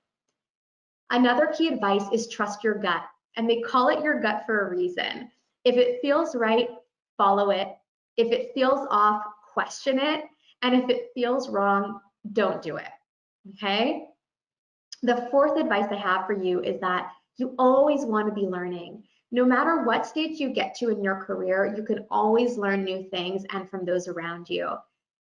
Another key advice is trust your gut, and they call it your gut for a reason. If it feels right, follow it. If it feels off, question it. And if it feels wrong, don't do it. Okay? The fourth advice I have for you is that you always want to be learning. No matter what stage you get to in your career, you can always learn new things and from those around you.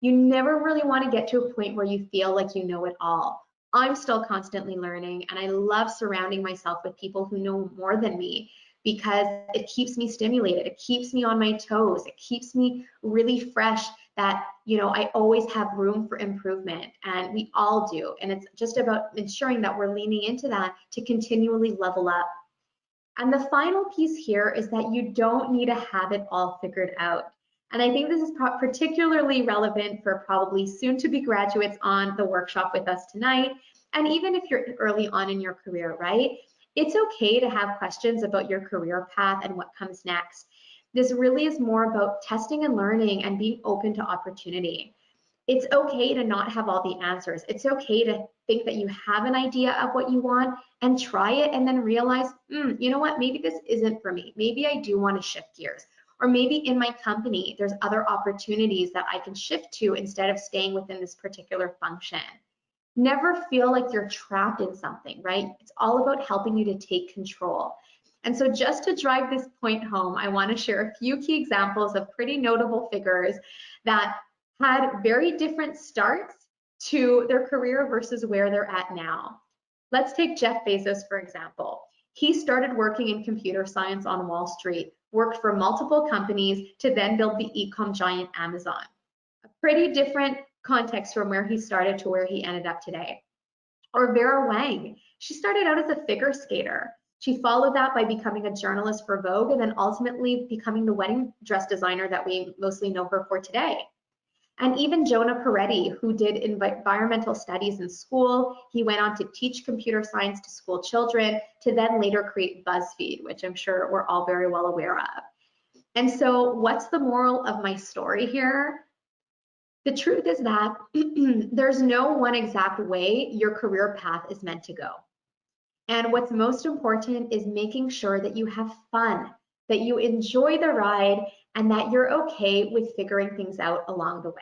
You never really want to get to a point where you feel like you know it all. I'm still constantly learning, and I love surrounding myself with people who know more than me because it keeps me stimulated. It keeps me on my toes. It keeps me really fresh that, I always have room for improvement, and we all do. And it's just about ensuring that we're leaning into that to continually level up. And the final piece here is that you don't need to have it all figured out. And I think this is particularly relevant for probably soon to be graduates on the workshop with us tonight. And even if you're early on in your career, right? It's okay to have questions about your career path and what comes next. This really is more about testing and learning and being open to opportunity. It's okay to not have all the answers. It's okay to think that you have an idea of what you want and try it and then realize, you know what, maybe this isn't for me. Maybe I do want to shift gears. Or maybe in my company, there's other opportunities that I can shift to instead of staying within this particular function. Never feel like you're trapped in something, right? It's all about helping you to take control. And so just to drive this point home, I want to share a few key examples of pretty notable figures that had very different starts to their career versus where they're at now. Let's take Jeff Bezos, for example. He started working in computer science on Wall Street, worked for multiple companies to then build the e-com giant Amazon. A pretty different context from where he started to where he ended up today. Or Vera Wang, she started out as a figure skater. She followed that by becoming a journalist for Vogue and then ultimately becoming the wedding dress designer that we mostly know her for today. And even Jonah Peretti, who did environmental studies in school, he went on to teach computer science to school children to then later create BuzzFeed, which I'm sure we're all very well aware of. And so what's the moral of my story here? The truth is that there's no one exact way your career path is meant to go. And what's most important is making sure that you have fun, that you enjoy the ride, and that you're okay with figuring things out along the way.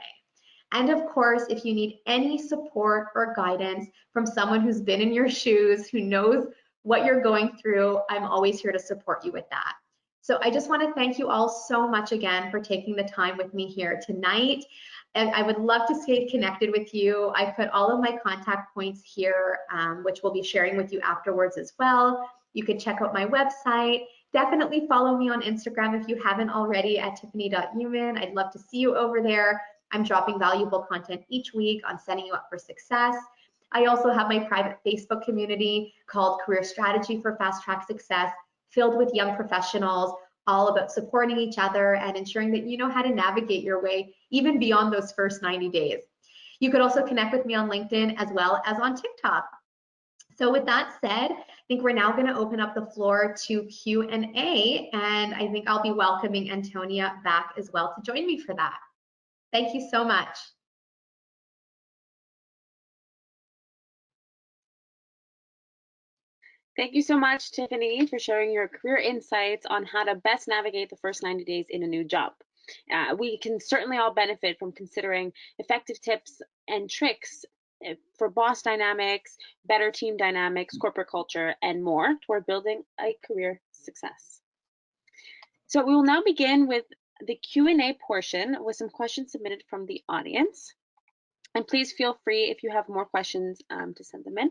And of course, if you need any support or guidance from someone who's been in your shoes, who knows what you're going through, I'm always here to support you with that. So I just want to thank you all so much again for taking the time with me here tonight. And I would love to stay connected with you. I put all of my contact points here, which we'll be sharing with you afterwards as well. You can check out my website. Definitely follow me on Instagram if you haven't already at tiffany.uman. I'd love to see you over there. I'm dropping valuable content each week on setting you up for success. I also have my private Facebook community called Career Strategy for Fast Track Success, filled with young professionals, all about supporting each other and ensuring that you know how to navigate your way even beyond those first 90 days. You could also connect with me on LinkedIn as well as on TikTok. So with that said, I think we're now going to open up the floor to Q&A, and I think I'll be welcoming Antonia back as well to join me for that. Thank you so much. Thank you so much, Tiffany, for sharing your career insights on how to best navigate the first 90 days in a new job. We can certainly all benefit from considering effective tips and tricks for boss dynamics, better team dynamics, corporate culture, and more toward building a career success. So we will now begin with the Q&A portion with some questions submitted from the audience. And please feel free, if you have more questions, to send them in.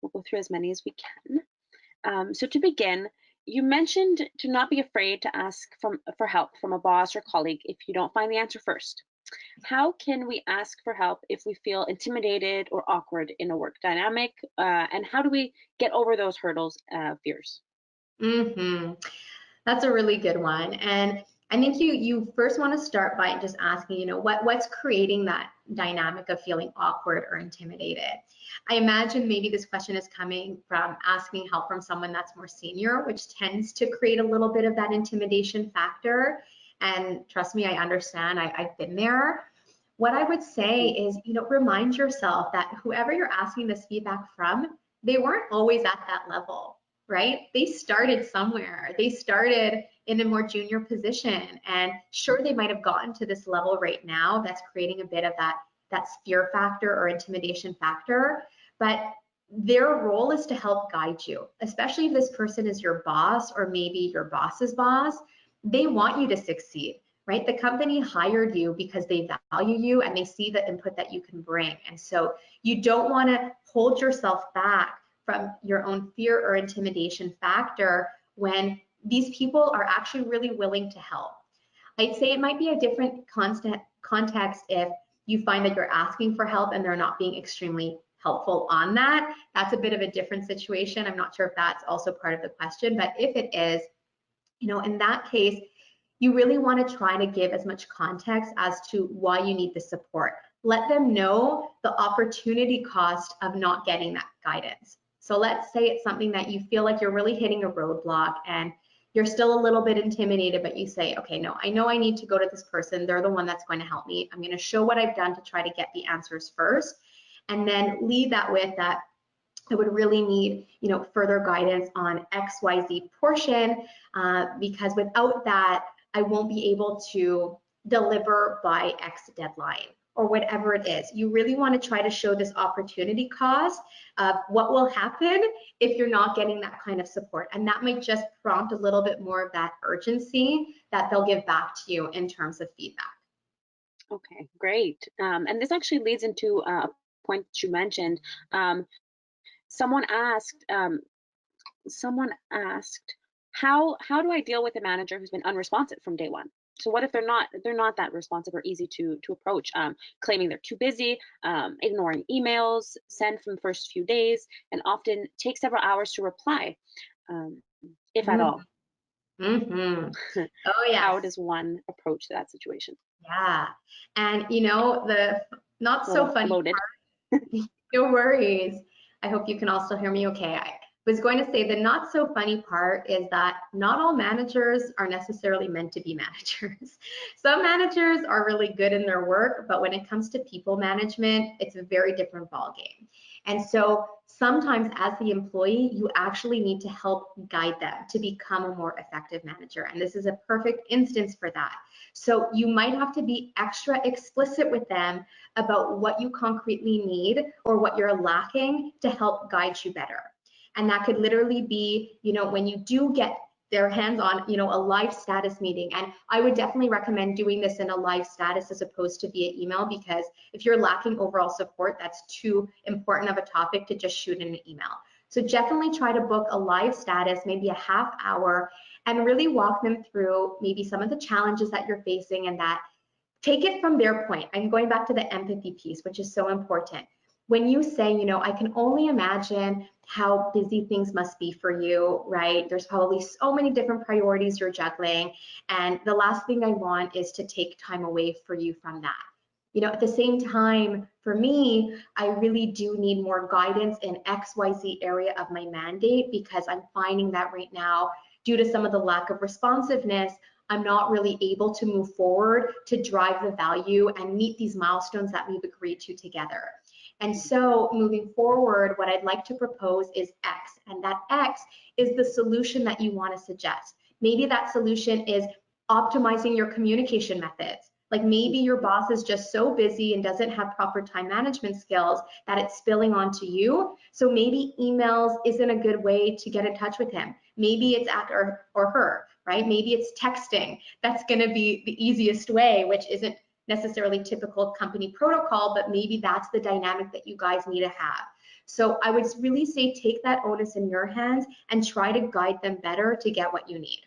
We'll go through as many as we can. So to begin, you mentioned to not be afraid to ask for help from a boss or colleague if you don't find the answer first. How can we ask for help if we feel intimidated or awkward in a work dynamic? And how do we get over those hurdles, fears? Hmm. That's a really good one. And I think you first want to start by just asking, what's creating that dynamic of feeling awkward or intimidated. I imagine maybe this question is coming from asking help from someone that's more senior, which tends to create a little bit of that intimidation factor. And trust me, I understand. I've been there. What I would say Mhm. is, remind yourself that whoever you're asking this feedback from, they weren't always at that level, right? They started somewhere. They started in a more junior position, and sure, they might have gotten to this level right now that's creating a bit of that fear factor or intimidation factor, but their role is to help guide you, especially if this person is your boss or maybe your boss's boss. They want you to succeed, right? The company hired you because they value you and they see the input that you can bring. And so you don't want to hold yourself back from your own fear or intimidation factor when these people are actually really willing to help. I'd say it might be a different context if you find that you're asking for help and they're not being extremely helpful on that. That's a bit of a different situation. I'm not sure if that's also part of the question, but if it is, in that case, you really want to try to give as much context as to why you need the support. Let them know the opportunity cost of not getting that guidance. So let's say it's something that you feel like you're really hitting a roadblock and you're still a little bit intimidated, but you say, okay, no, I know I need to go to this person. They're the one that's going to help me. I'm going to show what I've done to try to get the answers first, and then lead that with that I would really need, further guidance on XYZ portion, because without that, I won't be able to deliver by X deadline or whatever it is. You really want to try to show this opportunity cost of what will happen if you're not getting that kind of support. And that might just prompt a little bit more of that urgency that they'll give back to you in terms of feedback. Okay, great. And this actually leads into a point that you mentioned. Um, someone asked, um, someone asked, how do I deal with a manager who's been unresponsive from day one? So what if they're not that responsive or easy to approach, claiming they're too busy, ignoring emails sent from the first few days, and often take several hours to reply, um, if at Mm-hmm. all. Mm-hmm. Oh, How yes. does one approach that situation? Yeah. And the not A so little funny loaded. part, no worries. I hope you can also hear me okay. I was going to say the not so funny part is that not all managers are necessarily meant to be managers. Some managers are really good in their work, but when it comes to people management, it's a very different ballgame. And so sometimes as the employee, you actually need to help guide them to become a more effective manager. And this is a perfect instance for that. So you might have to be extra explicit with them about what you concretely need or what you're lacking to help guide you better. And that could literally be, when you do get their hands on, a live status meeting. And I would definitely recommend doing this in a live status as opposed to via email, because if you're lacking overall support, that's too important of a topic to just shoot in an email. So definitely try to book a live status, maybe a half hour, and really walk them through maybe some of the challenges that you're facing, and that take it from their point. I'm going back to the empathy piece, which is so important. When you say, I can only imagine how busy things must be for you, right? There's probably so many different priorities you're juggling. And the last thing I want is to take time away for you from that. At the same time, for me, I really do need more guidance in XYZ area of my mandate, because I'm finding that right now, due to some of the lack of responsiveness, I'm not really able to move forward to drive the value and meet these milestones that we've agreed to together. And so moving forward, what I'd like to propose is X, and that X is the solution that you want to suggest. Maybe that solution is optimizing your communication methods. Like maybe your boss is just so busy and doesn't have proper time management skills that it's spilling onto you. So maybe emails isn't a good way to get in touch with him. Maybe it's at or her, right? Maybe it's texting. That's going to be the easiest way, which isn't necessarily typical company protocol, but maybe that's the dynamic that you guys need to have. So I would really say take that onus in your hands and try to guide them better to get what you need.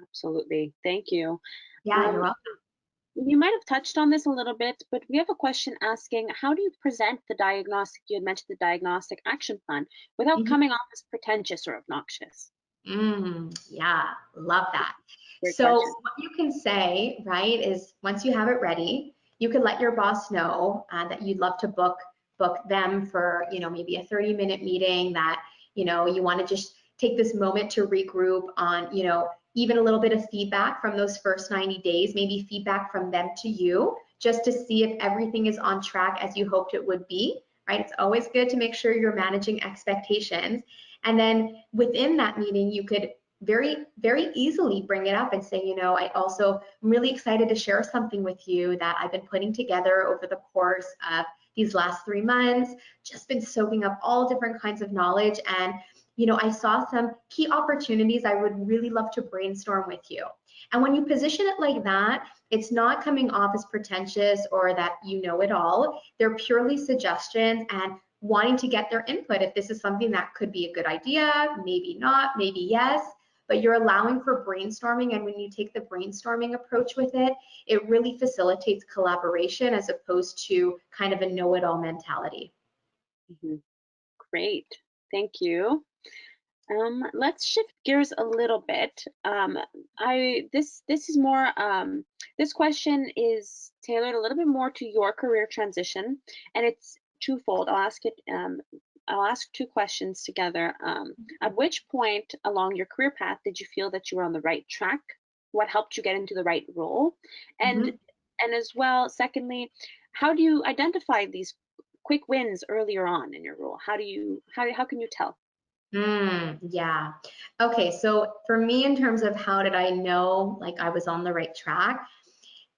Absolutely. Thank you. Yeah, you're Um, welcome. You might have touched on this a little bit, but we have a question asking, how do you present the diagnostic? You had mentioned the diagnostic action plan without Mhm. coming off as pretentious or obnoxious. Yeah, love that. Great So question. what you can say, right, is once you have it ready, you could let your boss know that you'd love to book them for, maybe a 30-minute meeting, that, you want to just take this moment to regroup on, even a little bit of feedback from those first 90 days, maybe feedback from them to you, just to see if everything is on track as you hoped it would be, right? It's always good to make sure you're managing expectations. And then within that meeting, you could very, very easily bring it up and say, I also am really excited to share something with you that I've been putting together over the course of these last 3 months, just been soaking up all different kinds of knowledge. And, I saw some key opportunities I would really love to brainstorm with you. And when you position it like that, it's not coming off as pretentious or that you know it all. They're purely suggestions and wanting to get their input if this is something that could be a good idea, maybe not, maybe yes, but you're allowing for brainstorming. And when you take the brainstorming approach with it, it really facilitates collaboration as opposed to kind of a know-it-all mentality. Mhm. Great. Thank you. Let's shift gears a little bit. This is more this question is tailored a little bit more to your career transition, and it's twofold. I'll ask two questions together. At which point along your career path did you feel that you were on the right track? What helped you get into the right role? And Mhm. and as well, secondly, how do you identify these quick wins earlier on in your role? How can you tell? Yeah. Okay, so for me, in terms of how did I know like I was on the right track,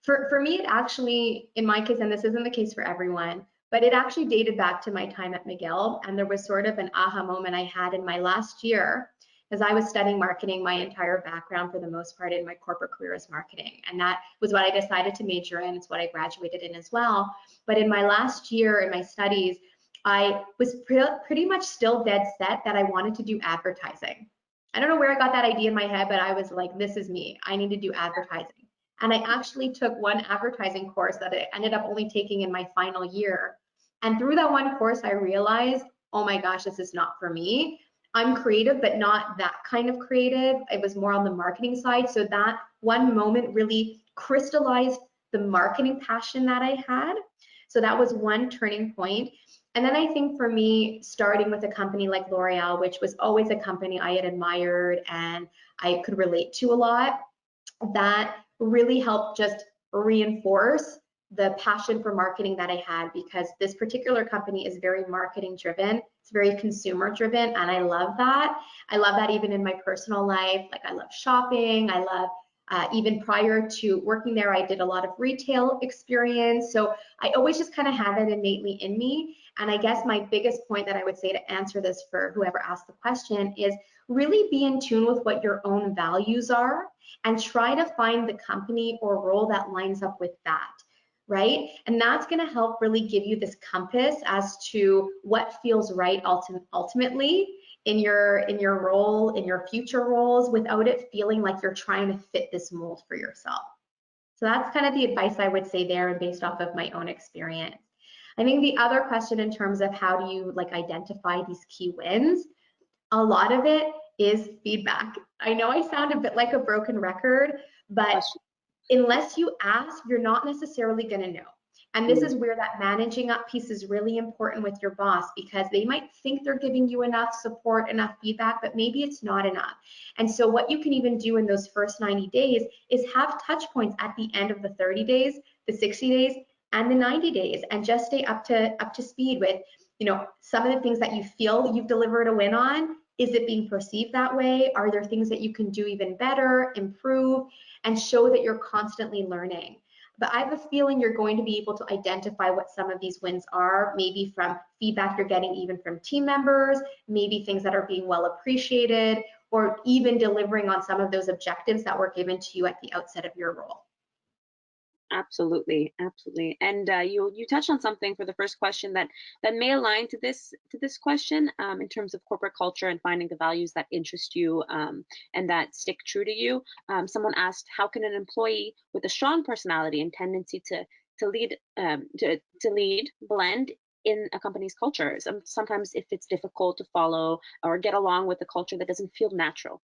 for me, it actually, in my case, and this isn't the case for everyone, but it actually dated back to my time at McGill. And there was sort of an aha moment I had in my last year, because I was studying marketing. My entire background, for the most part, in my corporate career is marketing. And that was what I decided to major in. It's what I graduated in as well. But in my last year in my studies, I was pretty much still dead set that I wanted to do advertising. I don't know where I got that idea in my head, but I was like, this is me. I need to do advertising. And I actually took one advertising course that I ended up only taking in my final year. And through that one course, I realized, oh my gosh, this is not for me. I'm creative, but not that kind of creative. It was more on the marketing side. So that one moment really crystallized the marketing passion that I had. So that was one turning point. And then I think for me, starting with a company like L'Oreal, which was always a company I had admired and I could relate to a lot, that really helped just reinforce the passion for marketing that I had, because this particular company is very marketing driven. It's very consumer driven, and I love that. I love that even in my personal life. Like, I love shopping. I love even prior to working there, I did a lot of retail experience. So I always just kind of have it innately in me. And I guess my biggest point that I would say to answer this for whoever asked the question is really be in tune with what your own values are and try to find the company or role that lines up with that, right? And that's going to help really give you this compass as to what feels right ultimately in your role, in your future roles, without it feeling like you're trying to fit this mold for yourself. So that's kind of the advice I would say there, and based off of my own experience. I think the other question in terms of how do you like identify these key wins, a lot of it is feedback. I know I sound a bit like a broken record, but Question. unless you ask, you're not necessarily going to know. And this Mm, is where that managing up piece is really important with your boss, because they might think they're giving you enough support, enough feedback, but maybe it's not enough. And so what you can even do in those first 90 days is have touch points at the end of the 30 days, the 60 days, and the 90 days, and just stay up to speed with, some of the things that you feel you've delivered a win on. Is it being perceived that way? Are there things that you can do even better, improve, and show that you're constantly learning? But I have a feeling you're going to be able to identify what some of these wins are, maybe from feedback you're getting even from team members, maybe things that are being well appreciated, or even delivering on some of those objectives that were given to you at the outset of your role. Absolutely, absolutely. And you touched on something for the first question that may align to this question, in terms of corporate culture and finding the values that interest you, and that stick true to you. Someone asked, how can an employee with a strong personality and tendency to lead blend in a company's culture? Sometimes if it's difficult to follow or get along with a culture that doesn't feel natural.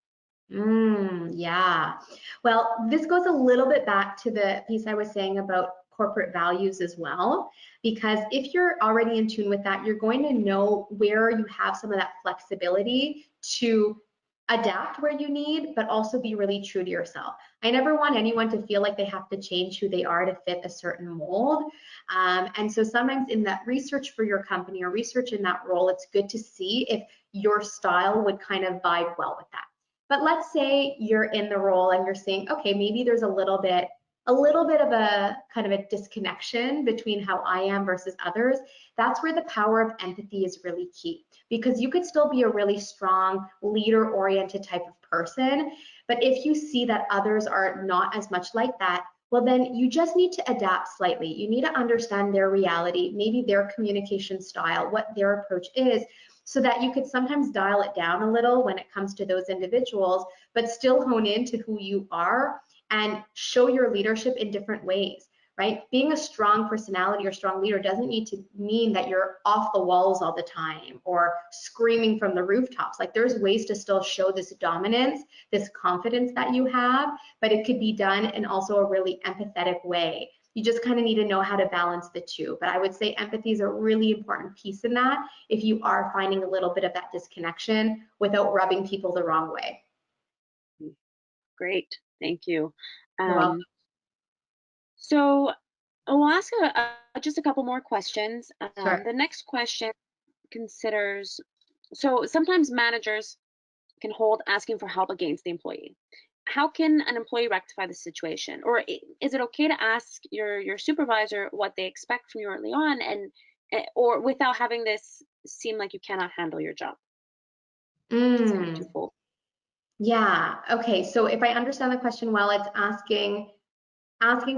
Yeah. Well, this goes a little bit back to the piece I was saying about corporate values as well, because if you're already in tune with that, you're going to know where you have some of that flexibility to adapt where you need, but also be really true to yourself. I never want anyone to feel like they have to change who they are to fit a certain mold. And so sometimes in that research for your company or research in that role, it's good to see if your style would kind of vibe well with that. But let's say you're in the role and you're saying, okay, maybe there's a little bit of a kind of a disconnection between how I am versus others. That's where the power of empathy is really key, because you could still be a really strong leader-oriented type of person, but if you see that others are not as much like that, well, then you just need to adapt slightly. You need to understand their reality, maybe their communication style, what their approach is, so that you could sometimes dial it down a little when it comes to those individuals, but still hone into who you are and show your leadership in different ways, right? Being a strong personality or strong leader doesn't need to mean that you're off the walls all the time or screaming from the rooftops. Like, there's ways to still show this dominance, this confidence that you have, but it could be done in also a really empathetic way. You just kind of need to know how to balance the two. But I would say empathy is a really important piece in that if you are finding a little bit of that disconnection without rubbing people the wrong way. Great, thank you. You're welcome. Um, so we'll ask just a couple more questions. Sure. The next question considers, so sometimes managers can hold asking for help against the employee. How can an employee rectify the situation? Or is it okay to ask your supervisor what they expect from you early on, and or without having this seem like you cannot handle your job? It's kind of Mm, twofold. yeah. Okay. So if I understand the question well, it's asking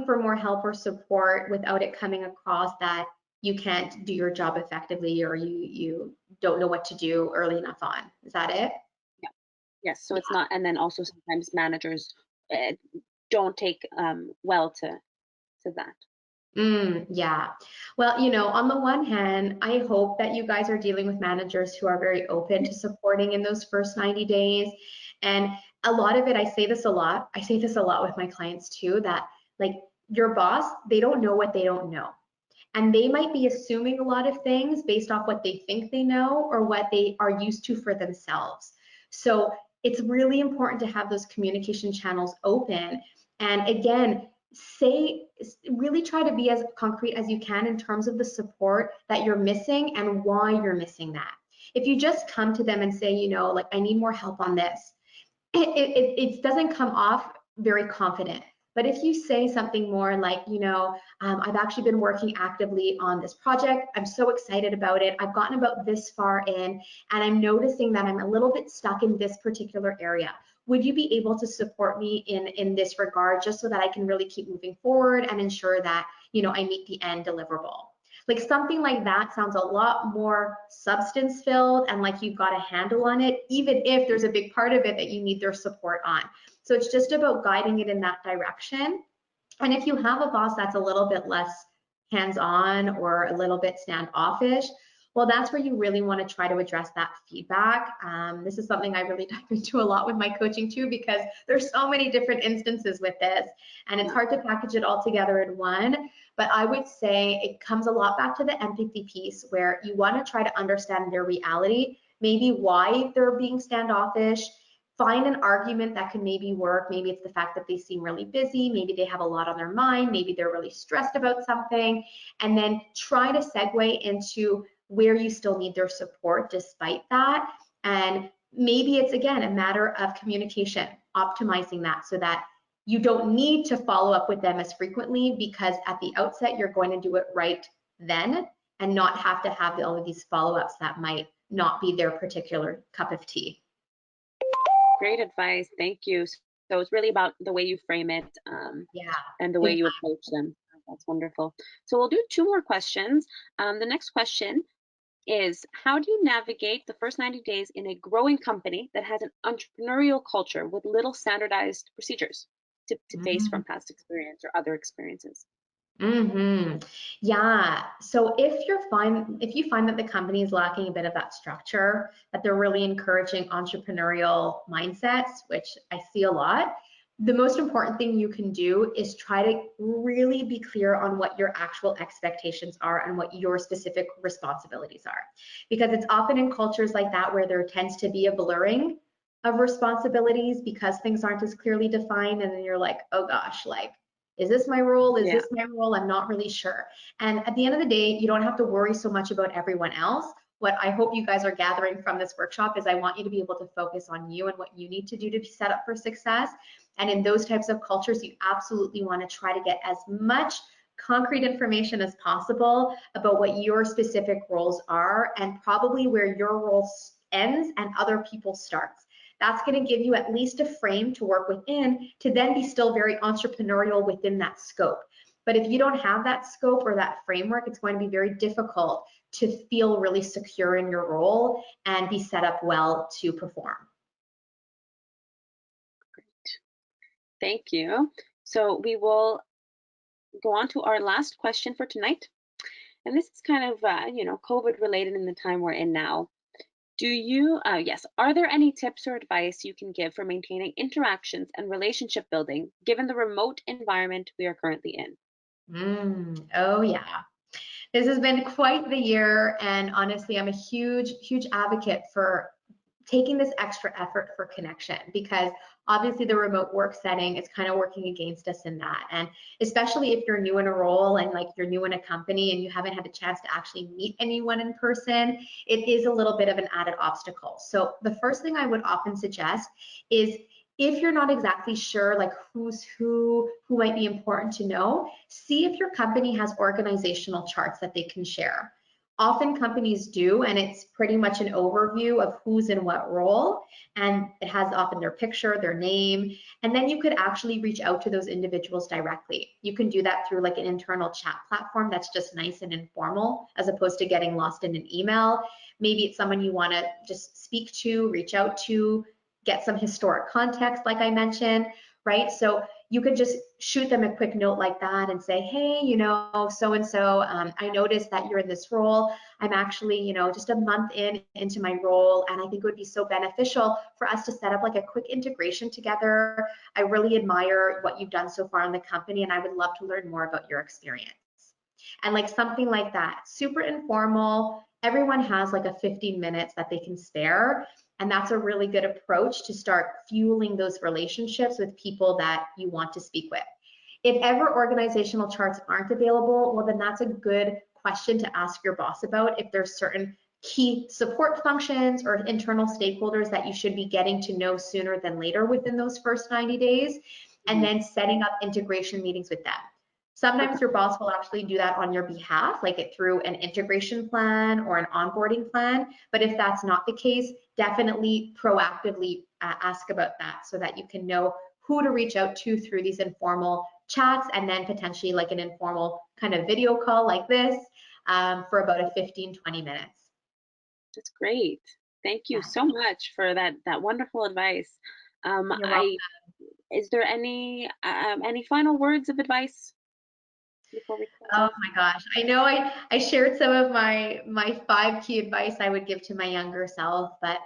for more help or support without it coming across that you can't do your job effectively or you don't know what to do early enough on. Is that it? Yeah. Yes. So it's not, and then also sometimes managers uh, don't take well to that. Yeah. Well, on the one hand, I hope that you guys are dealing with managers who are very open to supporting in those first 90 days. And a lot of it, I say this a lot. I say this a lot with my clients too, that like your boss, they don't know what they don't know. And they might be assuming a lot of things based off what they think they know or what they are used to for themselves. So it's really important to have those communication channels open. And again, really try to be as concrete as you can in terms of the support that you're missing and why you're missing that. If you just come to them and say, like, I need more help on this, it doesn't come off very confident. But if you say something more like, I've actually been working actively on this project. I'm so excited about it. I've gotten about this far in, and I'm noticing that I'm a little bit stuck in this particular area. Would you be able to support me in this regard, just so that I can really keep moving forward and ensure that, I meet the end deliverable? Like, something like that sounds a lot more substance filled and like you've got a handle on it, even if there's a big part of it that you need their support on. So it's just about guiding it in that direction. And if you have a boss that's a little bit less hands-on or a little bit standoffish, well, that's where you really want to try to address that feedback. This is something I really dive into a lot with my coaching too, because there's so many different instances with this, and it's Yeah. hard to package it all together in one. But I would say it comes a lot back to the empathy piece, where you want to try to understand their reality, maybe why they're being standoffish. Find an argument that can maybe work. Maybe it's the fact that they seem really busy. Maybe they have a lot on their mind. Maybe they're really stressed about something. And then try to segue into where you still need their support despite that. And maybe it's, again, a matter of communication, optimizing that so that you don't need to follow up with them as frequently, because at the outset, you're going to do it right then and not have to have all of these follow-ups that might not be their particular cup of tea. Great advice. Thank you. So it's really about the way you frame it, Yeah. and the way you approach them. That's wonderful. So we'll do two more questions. The next question is, how do you navigate the first 90 days in a growing company that has an entrepreneurial culture with little standardized procedures to face Mm-hmm. from past experience or other experiences? Yeah. So if you find that the company is lacking a bit of that structure, that they're really encouraging entrepreneurial mindsets, which I see a lot, the most important thing you can do is try to really be clear on what your actual expectations are and what your specific responsibilities are. Because it's often in cultures like that where there tends to be a blurring of responsibilities because things aren't as clearly defined, and then you're like, oh gosh, like, is this my role? Is Yeah. this my role? I'm not really sure. And at the end of the day, you don't have to worry so much about everyone else. What I hope you guys are gathering from this workshop is I want you to be able to focus on you and what you need to do to be set up for success. And in those types of cultures, you absolutely want to try to get as much concrete information as possible about what your specific roles are and probably where your role ends and other people starts. That's going to give you at least a frame to work within to then be still very entrepreneurial within that scope. But if you don't have that scope or that framework, it's going to be very difficult to feel really secure in your role and be set up well to perform. Thank you. So we will go on to our last question for tonight. And this is kind of, COVID related in the time we're in now. Yes, are there any tips or advice you can give for maintaining interactions and relationship building given the remote environment we are currently in? Oh yeah. This has been quite the year, and honestly, I'm a huge, huge advocate for taking this extra effort for connection because obviously the remote work setting is kind of working against us in that. And especially if you're new in a role and like you're new in a company and you haven't had a chance to actually meet anyone in person, it is a little bit of an added obstacle. So the first thing I would often suggest is if you're not exactly sure like who's who might be important to know, see if your company has organizational charts that they can share. Often companies do, and it's pretty much an overview of who's in what role, and it has often their picture, their name, and then you could actually reach out to those individuals directly. You can do that through like an internal chat platform that's just nice and informal, as opposed to getting lost in an email. Maybe it's someone you want to just speak to, reach out to, get some historic context, like I mentioned, right? So you could just shoot them a quick note like that and say, hey, so and so, I noticed that you're in this role. I'm actually, just a month into my role, and I think it would be so beneficial for us to set up like a quick integration together. I really admire what you've done so far in the company, and I would love to learn more about your experience. And like something like that, super informal. Everyone has like a 15 minutes that they can spare. And that's a really good approach to start fueling those relationships with people that you want to speak with. If ever organizational charts aren't available, well, then that's a good question to ask your boss about if there's certain key support functions or internal stakeholders that you should be getting to know sooner than later within those first 90 days, and Mhm. then setting up integration meetings with them. Sometimes Okay. your boss will actually do that on your behalf, like it through an integration plan or an onboarding plan. But if that's not the case, definitely proactively ask about that so that you can know who to reach out to through these informal chats, and then potentially like an informal kind of video call like this for about a 15-20 minutes. That's great. Thank you Yeah, so much for that wonderful advice. you're welcome. I Is there any final words of advice before we close Oh off? my gosh. I know I shared some of my 5 key advice I would give to my younger self, but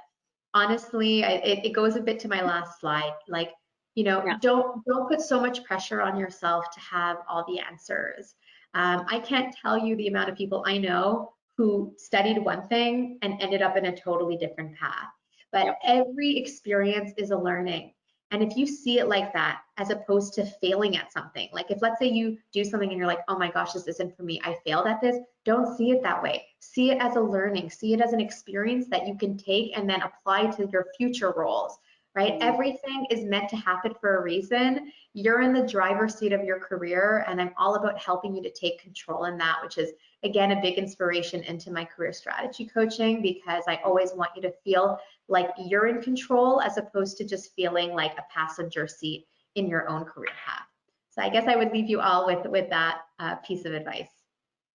honestly, it goes a bit to my last slide. Like, Yeah. don't put so much pressure on yourself to have all the answers. I can't tell you the amount of people I know who studied one thing and ended up in a totally different path. But Yep. every experience is a learning. And if you see it like that, as opposed to failing at something, like if let's say you do something and you're like, oh my gosh, this isn't for me, I failed at this, don't see it that way. See it as a learning, see it as an experience that you can take and then apply to your future roles. right? Mhm. Everything is meant to happen for a reason. You're in the driver's seat of your career, and I'm all about helping you to take control in that, which is, again, a big inspiration into my career strategy coaching, because I always want you to feel like you're in control as opposed to just feeling like a passenger seat in your own career path. So I guess I would leave you all with that piece of advice.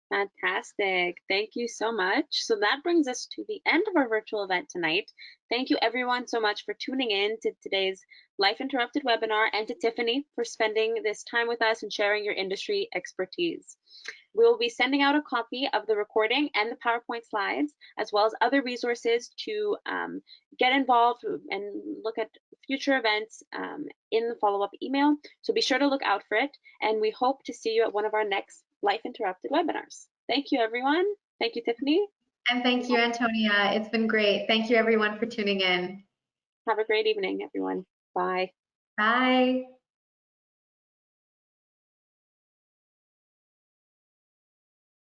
Fantastic. Thank you so much. So that brings us to the end of our virtual event tonight. Thank you everyone so much for tuning in to today's Life Interrupted webinar, and to Tiffany for spending this time with us and sharing your industry expertise. We will be sending out a copy of the recording and the PowerPoint slides, as well as other resources to get involved and look at future events in the follow-up email. So be sure to look out for it, and we hope to see you at one of our next Life Interrupted webinars. Thank you, everyone. Thank you, Tiffany. And thank you, Antonia. It's been great. Thank you, everyone, for tuning in. Have a great evening, everyone. Bye. Bye.